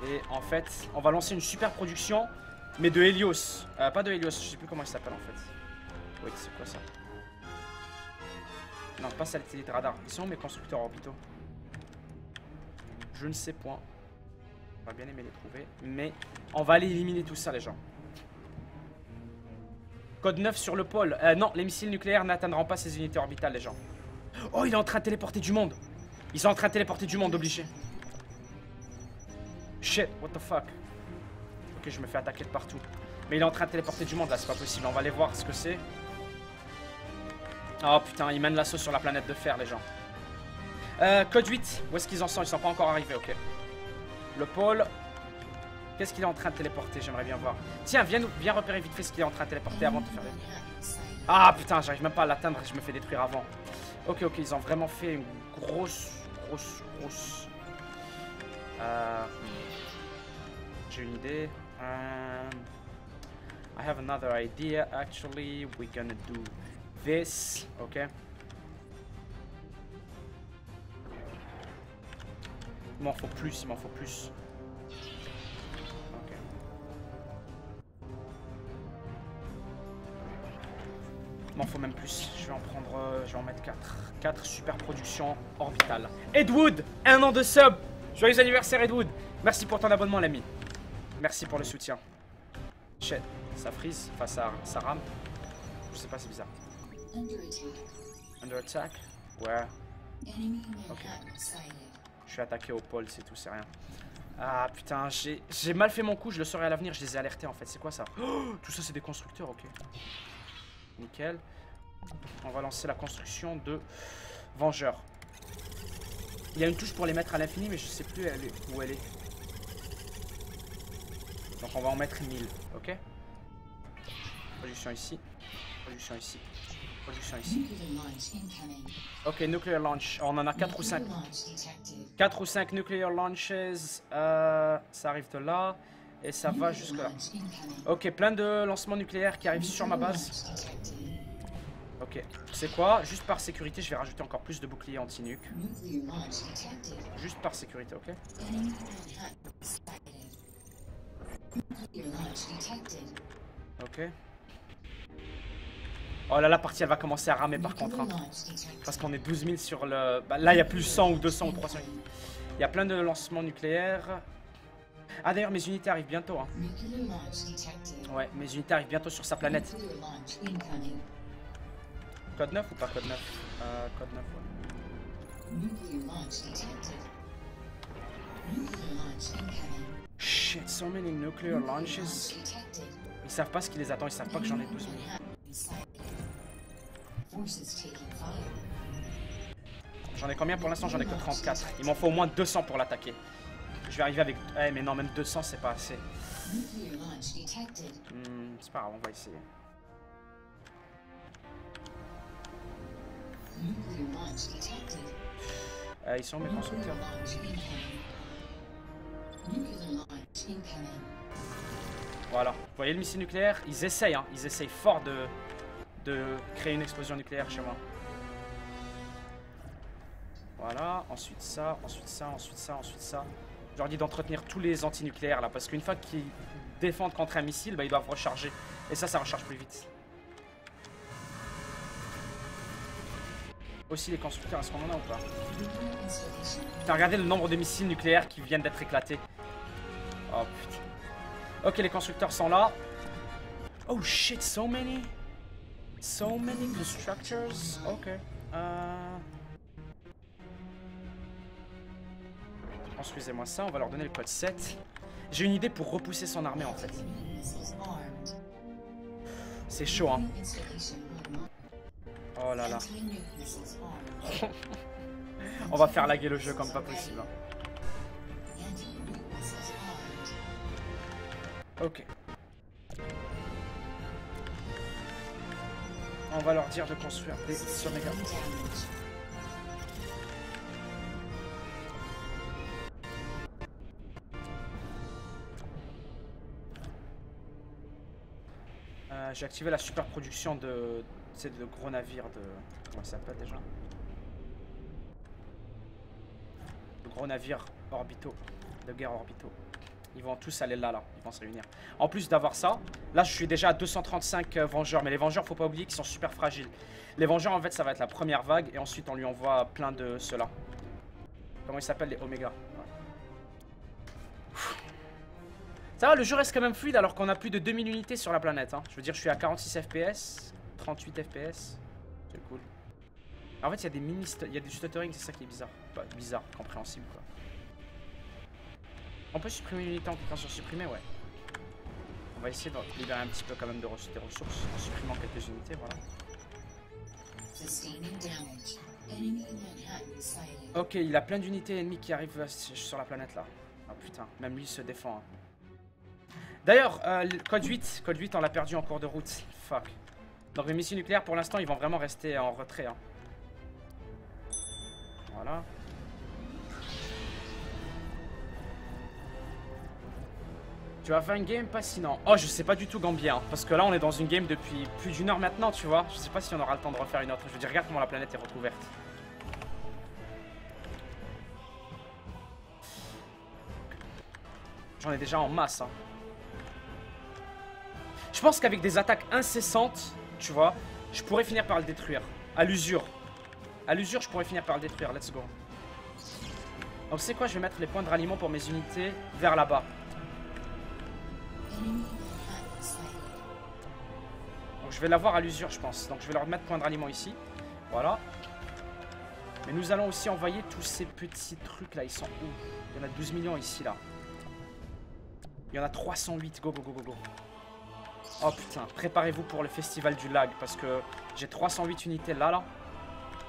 Et en fait, on va lancer une super production, mais de Helios. Pas de Helios, je sais plus comment il s'appelle en fait. Oui, c'est quoi ça? Non, pas satellite radar. Ils sont mes constructeurs orbitaux. Je ne sais point. On va bien aimer les trouver. Mais on va aller éliminer tout ça, les gens. Code 9 sur le pôle. Non, les missiles nucléaires n'atteindront pas ces unités orbitales, les gens. Oh, il est en train de téléporter du monde. Ils sont en train de téléporter du monde, obligé. Shit, what the fuck. Ok, je me fais attaquer de partout. Mais il est en train de téléporter du monde là, c'est pas possible. On va aller voir ce que c'est. Oh putain, ils mènent l'assaut sur la planète de fer, les gens. Code 8, où est-ce qu'ils en sont? Ils sont pas encore arrivés, ok. Le pôle. Qu'est-ce qu'il est en train de téléporter? J'aimerais bien voir. Tiens, viens repérer vite fait ce qu'il est en train de téléporter avant de te faire. Ah putain, j'arrive même pas à l'atteindre, je me fais détruire avant. Ok, ok, ils ont vraiment fait une grosse. J'ai une idée. I have another idea. Actually, we're gonna do this. Ok. Il m'en faut plus, il m'en faut plus. Ok. M'en faut même plus. Je vais en prendre. Je vais en mettre 4. 4 super productions orbitales. Edwood, 1 an de sub. Joyeux anniversaire, Edwood. Merci pour ton abonnement, l'ami. Merci pour le soutien. Shit, ça freeze. Enfin, ça rame. Je sais pas, c'est bizarre. Under attack. Ouais. Ok. Je suis attaqué au pôle, c'est tout, c'est rien. Ah putain, j'ai mal fait mon coup, je le saurai à l'avenir, je les ai alertés en fait. C'est quoi ça? Oh, tout ça c'est des constructeurs, ok. Nickel. On va lancer la construction de Vengeurs. Il y a une touche pour les mettre à l'infini, mais je sais plus où elle est. Donc on va en mettre 1000, ok. Production ici. Production ici. Production ici. Ok, nuclear launch. On en a 4 ou 5. 4 ou 5 nuclear launches. Ça arrive de là. Et ça va jusque là. Ok, plein de lancements nucléaires qui arrivent sur ma base. Ok, c'est quoi? Juste par sécurité, je vais rajouter encore plus de boucliers anti-nuke. Juste par sécurité, ok. Ok. Oh là, la partie elle va commencer à ramer par contre. Hein. Parce qu'on est 12 000 sur le... Bah, là, il y a plus 100 ou 200 ou 300. Il y a plein de lancements nucléaires. Ah d'ailleurs, mes unités arrivent bientôt. Hein. Ouais, mes unités arrivent bientôt sur sa planète. Code 9 ou pas code 9? Code 9, ouais. Shit, so many nuclear launches. Ils savent pas ce qui les attend, ils savent pas que j'en ai 12 000. J'en ai combien pour l'instant? J'en ai que 34. Il m'en faut au moins 200 pour l'attaquer. Je vais arriver avec... Eh mais non, même 200 c'est pas assez. C'est pas grave, on va essayer. Ils sont mes constructeurs. Voilà, vous voyez le missile nucléaire? Ils essayent, hein. Ils essayent fort de créer une explosion nucléaire chez moi. Voilà, ensuite ça, ensuite ça, ensuite ça, ensuite ça. Je leur dis d'entretenir tous les antinucléaires là, parce qu'une fois qu'ils défendent contre un missile, bah, ils doivent recharger. Et ça recharge plus vite. Aussi les constructeurs, est-ce qu'on en a ou pas? Putain, regardez le nombre de missiles nucléaires qui viennent d'être éclatés. Oh putain. Ok, les constructeurs sont là. Oh shit, so many constructors. Ok. Construisez-moi ça, on va leur donner le code 7. J'ai une idée pour repousser son armée en fait. C'est chaud hein. Oh là là. On va faire laguer le jeu comme pas possible. Hein. Ok. On va leur dire de construire des sur méga. J'ai activé la super production de gros navires de... Comment ça s'appelle déjà? De gros navires orbitaux, de guerre orbitaux. Ils vont tous aller là, ils vont se réunir. En plus d'avoir ça, là je suis déjà à 235 Vengeurs. Mais les Vengeurs, faut pas oublier qu'ils sont super fragiles. Les Vengeurs, en fait, ça va être la première vague. Et ensuite, on lui envoie plein de ceux-là. Comment ils s'appellent? Les Oméga. Ça va, le jeu reste quand même fluide alors qu'on a plus de 2000 unités sur la planète. Hein. Je veux dire, je suis à 46 FPS, 38 FPS. C'est cool. En fait, il y a des il y a du stuttering, c'est ça qui est bizarre. Pas bizarre, compréhensible quoi. On peut supprimer une unité en cliquant sur supprimer, ouais. On va essayer de libérer un petit peu quand même des ressources en supprimant quelques unités, voilà. Ok, il a plein d'unités ennemies qui arrivent sur la planète là. Oh putain, même lui se défend. Hein. D'ailleurs, code 8, on l'a perdu en cours de route. Fuck. Donc les missiles nucléaires pour l'instant ils vont vraiment rester en retrait. Hein. Voilà. Tu as fait une game pas sinon. Oh, je sais pas du tout Gambier. Hein, parce que là on est dans une game depuis plus d'une heure maintenant, tu vois. Je sais pas si on aura le temps de refaire une autre. Je veux dire, regarde comment la planète est recouverte. J'en ai déjà en masse. Hein. Je pense qu'avec des attaques incessantes, tu vois, Je pourrais finir par le détruire. À l'usure. À l'usure, je pourrais finir par le détruire. Let's go. Donc c'est quoi? Je vais mettre les points de ralliement pour mes unités vers là-bas. Donc je vais l'avoir à l'usure, je pense. Donc je vais leur mettre point de ralliement ici. Voilà. Mais nous allons aussi envoyer tous ces petits trucs là. Ils sont où? Il y en a 12 millions ici là. Il y en a 308. Go, go, go, go, go. Oh putain, préparez-vous pour le festival du lag. Parce que j'ai 308 unités là, là.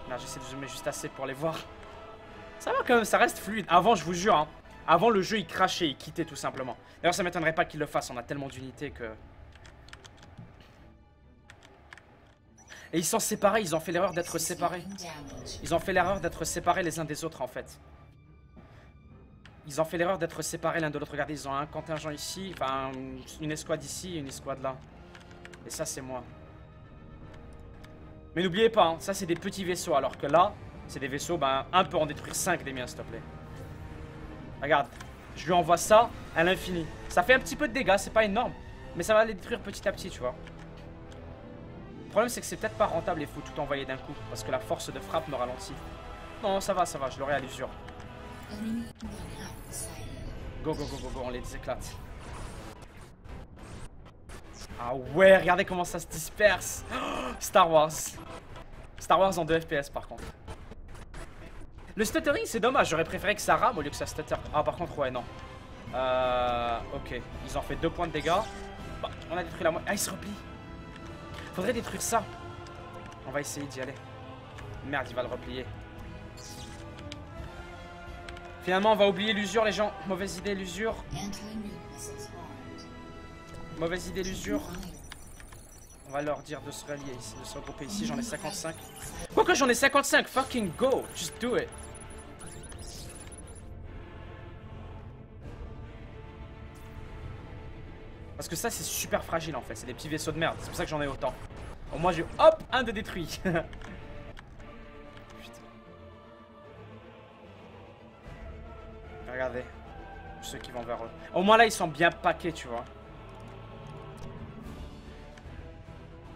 Là, j'essaie de zoomer juste assez pour les voir. Ça va quand même, ça reste fluide. Avant, je vous jure, hein, avant le jeu, il crachait, il quittait tout simplement. D'ailleurs, ça m'étonnerait pas qu'il le fasse. On a tellement d'unités que... Et ils sont séparés, ils ont fait l'erreur d'être séparés. Ils ont fait l'erreur d'être séparés les uns des autres, en fait. Ils ont fait l'erreur d'être séparés l'un de l'autre. Regardez, ils ont un contingent ici, enfin, une escouade ici et une escouade là. Et ça, c'est moi. Mais n'oubliez pas, hein, ça, c'est des petits vaisseaux, alors que là... C'est des vaisseaux, ben, un peut en détruire 5 des miens, s'il te plaît. Regarde, je lui envoie ça à l'infini. Ça fait un petit peu de dégâts, c'est pas énorme. Mais ça va les détruire petit à petit, tu vois. Le problème, c'est que c'est peut-être pas rentable, il faut tout envoyer d'un coup. Parce que la force de frappe me ralentit. Non, ça va, je l'aurai à l'usure. Go, go, go, go, go, on les éclate. Ah ouais, regardez comment ça se disperse. Oh, Star Wars. Star Wars en 2 FPS, par contre. Le stuttering, c'est dommage. J'aurais préféré que ça rame au lieu que ça stutter. Ah, par contre, ouais, non. Ok. Ils ont fait 2 points de dégâts. Bah, on a détruit la moitié. Ah, ils se replient. Faudrait détruire ça. On va essayer d'y aller. Merde, il va le replier. Finalement, on va oublier l'usure, les gens. Mauvaise idée, l'usure. Mauvaise idée, l'usure. On va leur dire de se rallier ici, de se regrouper ici. J'en ai 55. Quoique j'en ai 55. Fucking go. Just do it. Parce que ça, c'est super fragile en fait. C'est des petits vaisseaux de merde. C'est pour ça que j'en ai autant. Au moins, j'ai hop, un de détruit. Putain. Regardez. Ceux qui vont vers eux. Au moins là, ils sont bien paquets, tu vois.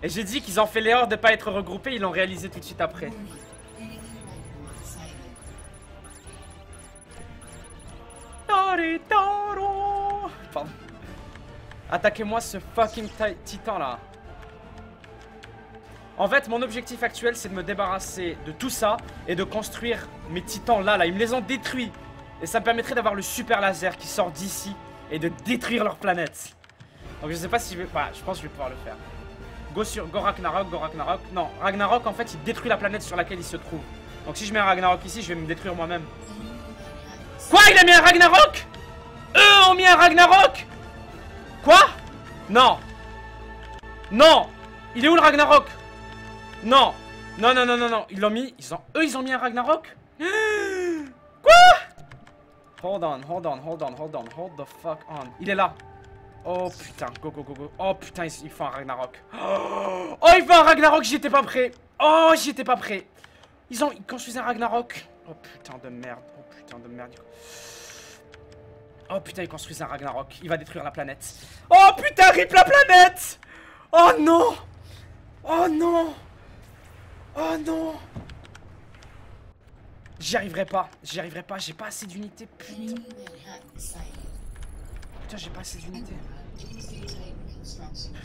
Et j'ai dit qu'ils ont fait l'erreur de ne pas être regroupés. Ils l'ont réalisé tout de suite après. Pardon. Attaquez-moi ce fucking titan là. En fait, mon objectif actuel, c'est de me débarrasser de tout ça et de construire mes titans là. Ils me les ont détruits. Et ça me permettrait d'avoir le super laser qui sort d'ici et de détruire leur planète. Donc je sais pas si je vais... Bah, je pense que je vais pouvoir le faire. Go Ragnarok, go Ragnarok. Non, Ragnarok, en fait, il détruit la planète sur laquelle il se trouve. Donc si je mets un Ragnarok ici, je vais me détruire moi-même. Quoi? Il a mis un Ragnarok? Eux ont mis un Ragnarok? Quoi? Non. Non. Il est où le Ragnarok? Non. Non, non, non, non, non. Ils l'ont mis. Eux, ils ont mis un Ragnarok? Quoi? Hold on, hold on, hold on, hold on. Hold the fuck on. Il est là. Oh putain, go, go, go, go. Oh putain, il faut un Ragnarok. Oh, il faut un Ragnarok, j'y étais pas prêt. Oh, j'y étais pas prêt. Ils construisent un Ragnarok. Oh putain de merde. Oh putain de merde. Oh putain, ils construisent un Ragnarok. Il va détruire la planète. Oh putain, rip la planète. Oh non. Oh non. Oh non. J'y arriverai pas. J'y arriverai pas. J'ai pas assez d'unités. Putain. Putain, j'ai pas assez d'unités.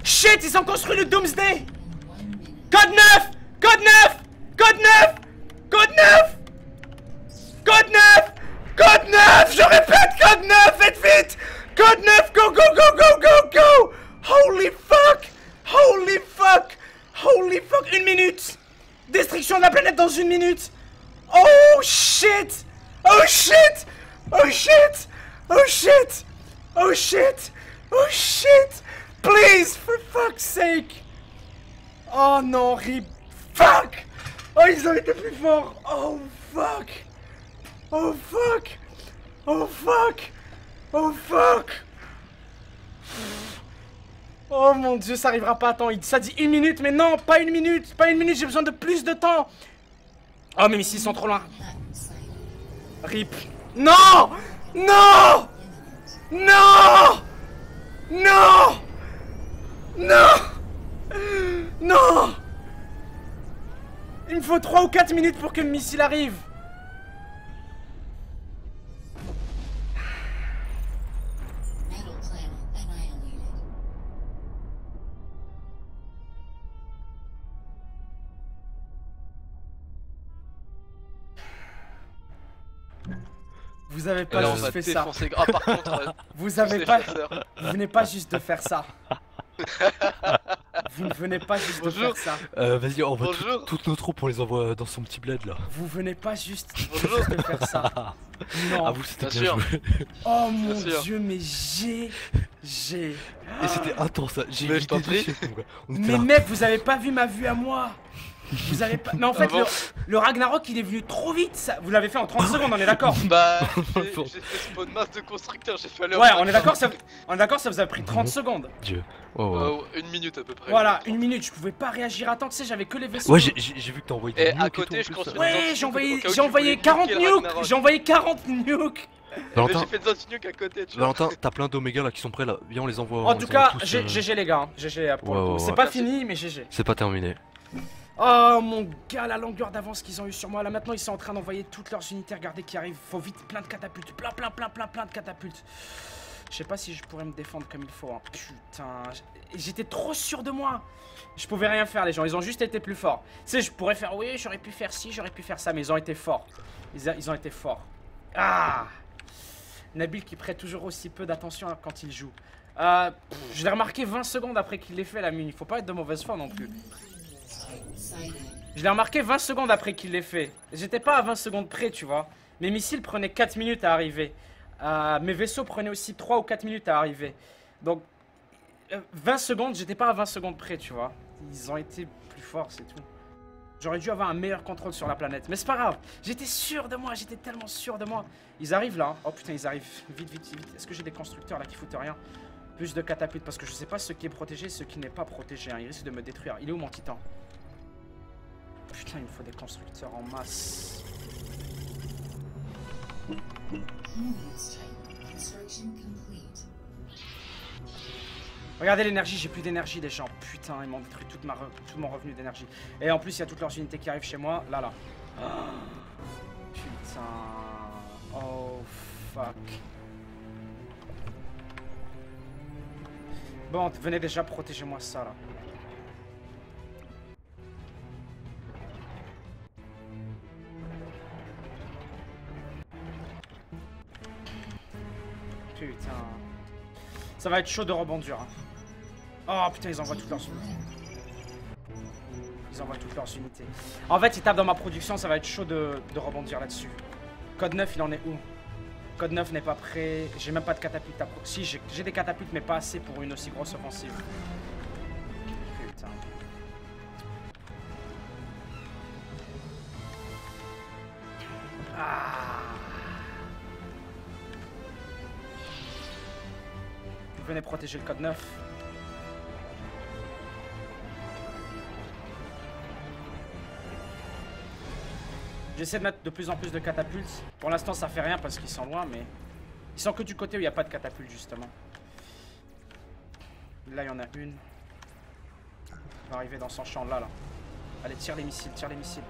Shit, ils ont construit le Doomsday. Code 9. Code 9. Code 9. Code 9. Code 9. Code 9. Je répète, code 9. Faites vite. Code 9. Go, go, go, go, go, go. Holy fuck. Holy fuck. Holy fuck. 1 minute. Destruction de la planète dans 1 minute. Oh shit. Oh shit. Oh shit. Oh shit. Oh shit. Oh shit. Please, for fuck's sake. Oh non, rip. Fuck. Oh, ils ont été plus forts. Oh fuck. Oh fuck. Oh fuck. Oh fuck. Oh mon dieu, ça arrivera pas à temps. Ça dit 1 minute, mais non, pas 1 minute. Pas 1 minute, j'ai besoin de plus de temps. Oh, mais ici, ils sont trop loin. Rip. Non. Non. Non. Non. Non. Non. faut 3 ou 4 minutes pour que le missile arrive. Vous avez pas juste fait ça. Ah, par contre, vous avez pas. Vous venez pas juste de faire ça. Vous ne venez pas juste de faire ça. Vas-y, on va toutes nos troupes, on les envoie dans son petit bled là. Vous venez pas juste de faire ça. Non. Ah, vous c'était bien joué. Oh mon dieu, mais j'ai. Et c'était intense ça. J'ai mais je t'en prie. Mais mec, vous avez pas vu ma vue à moi. Vous avez pas. Mais en fait, le Ragnarok il est venu trop vite. Ça... Vous l'avez fait en 30 secondes, on est d'accord? Bah, j'ai fait spawn masse de constructeurs, j'ai fait Ouais, on est d'accord, ça vous a pris 30 secondes. Dieu. Une minute à peu près. Voilà, une minute, je pouvais pas réagir à temps, tu sais, j'avais que les vaisseaux. Ouais, j'ai vu que t'as envoyé des nukes à côté, je construis. Ouais, j'ai envoyé 40 nukes. J'ai envoyé 40 nukes. J'ai fait des anti-nukes à côté, tu vois. Valentin, t'as plein d'Oméga là qui sont prêts là. Viens, on les envoie. En tout cas, GG les gars, GG pour le coup. C'est pas fini, mais GG. C'est pas terminé. Oh mon gars, la longueur d'avance qu'ils ont eu sur moi. Là maintenant ils sont en train d'envoyer toutes leurs unités. Regardez qui arrivent. Faut vite plein de catapultes. Plein de catapultes. Je sais pas si je pourrais me défendre comme il faut. Hein. Putain. J'étais trop sûr de moi. Je pouvais rien faire les gens. Ils ont juste été plus forts. Tu sais, je pourrais faire oui, j'aurais pu faire ci, j'aurais pu faire ça. Mais ils ont été forts. Ils ont été forts. Ah, Nabil qui prête toujours aussi peu d'attention quand il joue. Je l'ai remarqué 20 secondes après qu'il l'ait fait la mine. Il faut pas être de mauvaise foi non plus. Je l'ai remarqué 20 secondes après qu'il l'ait fait. J'étais pas à 20 secondes près, tu vois. Mes missiles prenaient 4 minutes à arriver. Mes vaisseaux prenaient aussi 3 ou 4 minutes à arriver. Donc, 20 secondes, j'étais pas à 20 secondes près, tu vois. Ils ont été plus forts, c'est tout. J'aurais dû avoir un meilleur contrôle sur la planète. Mais c'est pas grave. J'étais sûr de moi, j'étais tellement sûr de moi. Ils arrivent là. Hein. Oh putain, ils arrivent. Vite. Est-ce que j'ai des constructeurs là qui foutent rien? Plus de catapultes, parce que je sais pas ce qui est protégé, ce qui n'est pas protégé. Hein. Il risque de me détruire. Il est où mon titan? Putain, il me faut des constructeurs en masse. Regardez l'énergie, j'ai plus d'énergie des gens. Putain, ils m'ont détruit tout mon revenu d'énergie. Et en plus, il y a toutes leurs unités qui arrivent chez moi. Là. Oh, putain. Oh, fuck. Bon, venez déjà protéger moi ça, là. Putain. Ça va être chaud de rebondir. Hein. Oh putain, ils envoient toutes leurs unités. Ils envoient toutes leurs unités. En fait, ils tapent dans ma production, ça va être chaud de rebondir là-dessus. Code 9, il en est où? Code 9 n'est pas prêt. J'ai même pas de catapulte à... Si, j'ai des catapultes, mais pas assez pour une aussi grosse offensive. Putain. Ah. Venez protéger le code 9. J'essaie de mettre de plus en plus de catapultes. Pour l'instant, ça fait rien parce qu'ils sont loin, mais... Ils sont que du côté où il n'y a pas de catapulte, justement. Là, il y en a une. On va arriver dans son champ, là. Allez, tire les missiles, tire les missiles.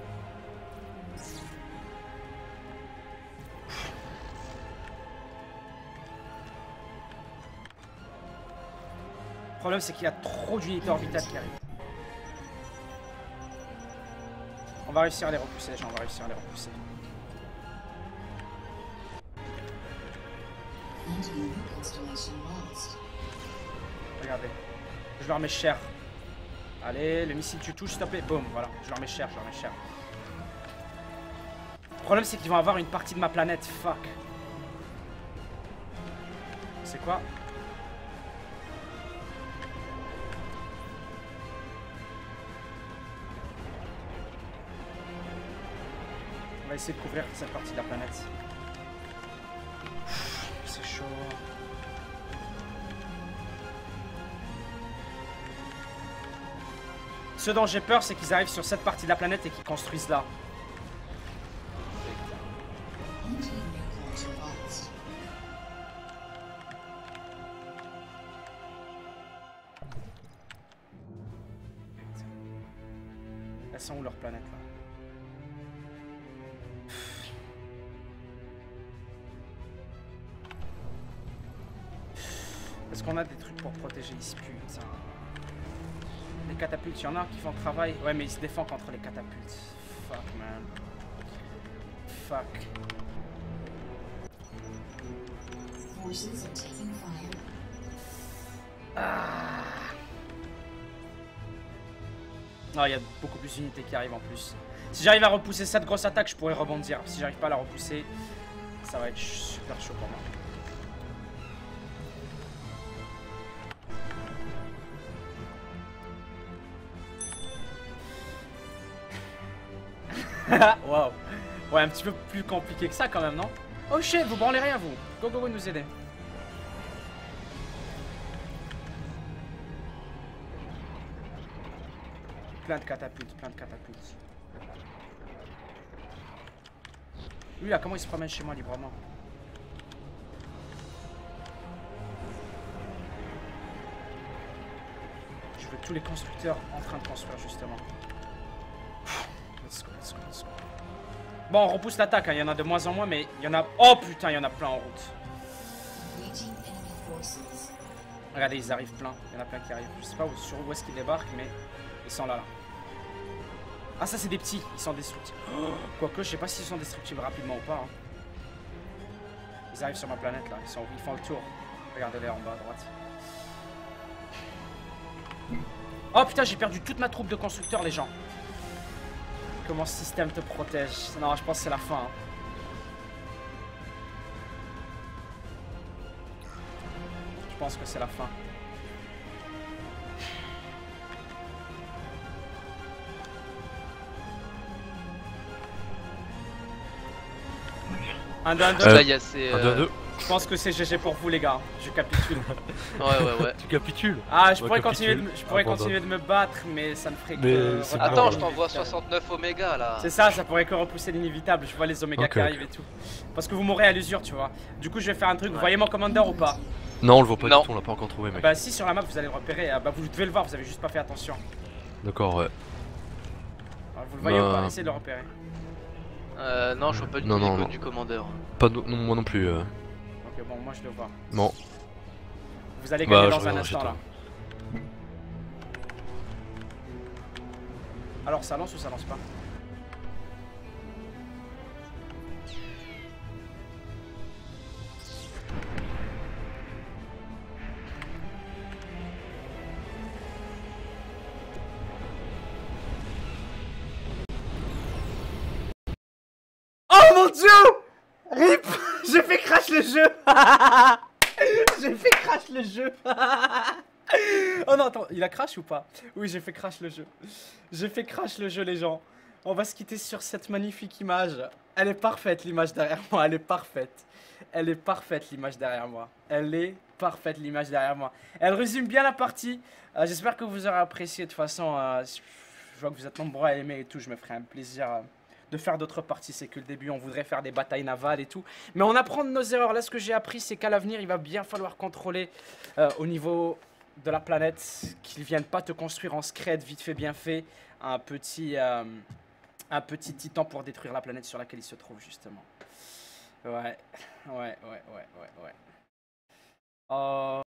Le problème, c'est qu'il y a trop d'unités orbitales qui arrivent. On va réussir à les repousser, les gens, on va réussir à les repousser. Regardez. Je leur mets cher. Allez, le missile tu touches, s'il te plaît. Boum, voilà. Je leur mets cher, je leur mets cher. Le problème, c'est qu'ils vont avoir une partie de ma planète. Fuck. C'est quoi? On va essayer de couvrir cette partie de la planète. C'est chaud. Ce dont j'ai peur, c'est qu'ils arrivent sur cette partie de la planète et qu'ils construisent là. Elles sont où leurs planètes là? Est-ce qu'on a des trucs pour protéger ici? Putain. Les catapultes, il y en a qui font le travail. Ouais, mais ils se défendent contre les catapultes. Fuck, man. Fuck. Ah. Non, il y a beaucoup plus d'unités qui arrivent en plus. Si j'arrive à repousser cette grosse attaque, je pourrais rebondir. Si j'arrive pas à la repousser, ça va être super chaud pour moi. Waouh. Ouais, un petit peu plus compliqué que ça quand même, non? Oh shit, vous branlez rien, vous. Go, go, go, nous aider. Plein de catapultes, plein de catapultes. Lui là, comment il se promène chez moi librement? Je veux tous les constructeurs en train de construire justement. Let's go, let's go, let's go. Bon, on repousse l'attaque, hein. Il y en a de moins en moins, mais il y en a... Oh putain, il y en a plein en route. Regardez, ils arrivent plein. Il y en a plein qui arrivent. Je sais pas où est-ce qu'ils débarquent, mais ils sont là. Ah, ça c'est des petits, ils sont destructibles. Oh, quoique, je sais pas s'ils sont destructibles rapidement ou pas. Hein. Ils arrivent sur ma planète là, ils font le tour. Regardez-les en bas à droite. Oh putain, j'ai perdu toute ma troupe de constructeurs, les gens. Comment ce système te protège? Non, je pense que c'est la fin. Hein. Je pense que c'est la fin. Un 2, 1, 2. Là, il y a ces. 1, 2, 2. Je pense que c'est GG pour vous les gars, je capitule. Ouais. Tu capitules? Ah, je pourrais continuer de me battre, mais ça ne ferait que... Attends, je t'envoie 69 Oméga là. C'est ça, ça pourrait que repousser l'inévitable, je vois les Oméga qui arrivent et tout. Parce que vous mourrez à l'usure, tu vois. Du coup, je vais faire un truc, vous voyez mon commander ou pas? Non, on le voit pas du tout, on l'a pas encore trouvé, mec. Bah si, sur la map, vous allez le repérer, bah vous devez le voir, vous avez juste pas fait attention. D'accord, ouais. Alors, vous le voyez ou pas? Essayez de le repérer. Non, je vois pas du tout l'icône du commandeur. Pas non, moi non plus. Ok, bon, moi je le vois. Bon. Vous allez gagner dans un instant là. Alors ça lance ou ça lance pas? Oh mon dieu! RIP! J'ai fait crash le jeu! J'ai fait crash le jeu! Oh non, attends, il a crash ou pas? Oui, j'ai fait crash le jeu. J'ai fait crash le jeu, les gens. On va se quitter sur cette magnifique image. Elle est parfaite, l'image derrière moi. Elle est parfaite. Elle est parfaite, l'image derrière moi. Elle est parfaite, l'image derrière moi. Elle résume bien la partie. J'espère que vous aurez apprécié. De toute façon, je vois que vous êtes nombreux à aimer et tout. Je me ferai un plaisir de faire d'autres parties. C'est que le début, on voudrait faire des batailles navales et tout. Mais on apprend de nos erreurs. Là, ce que j'ai appris, c'est qu'à l'avenir, il va bien falloir contrôler au niveau de la planète, qu'ils viennent pas te construire en scred vite fait bien fait un petit titan pour détruire la planète sur laquelle il se trouve justement. Ouais.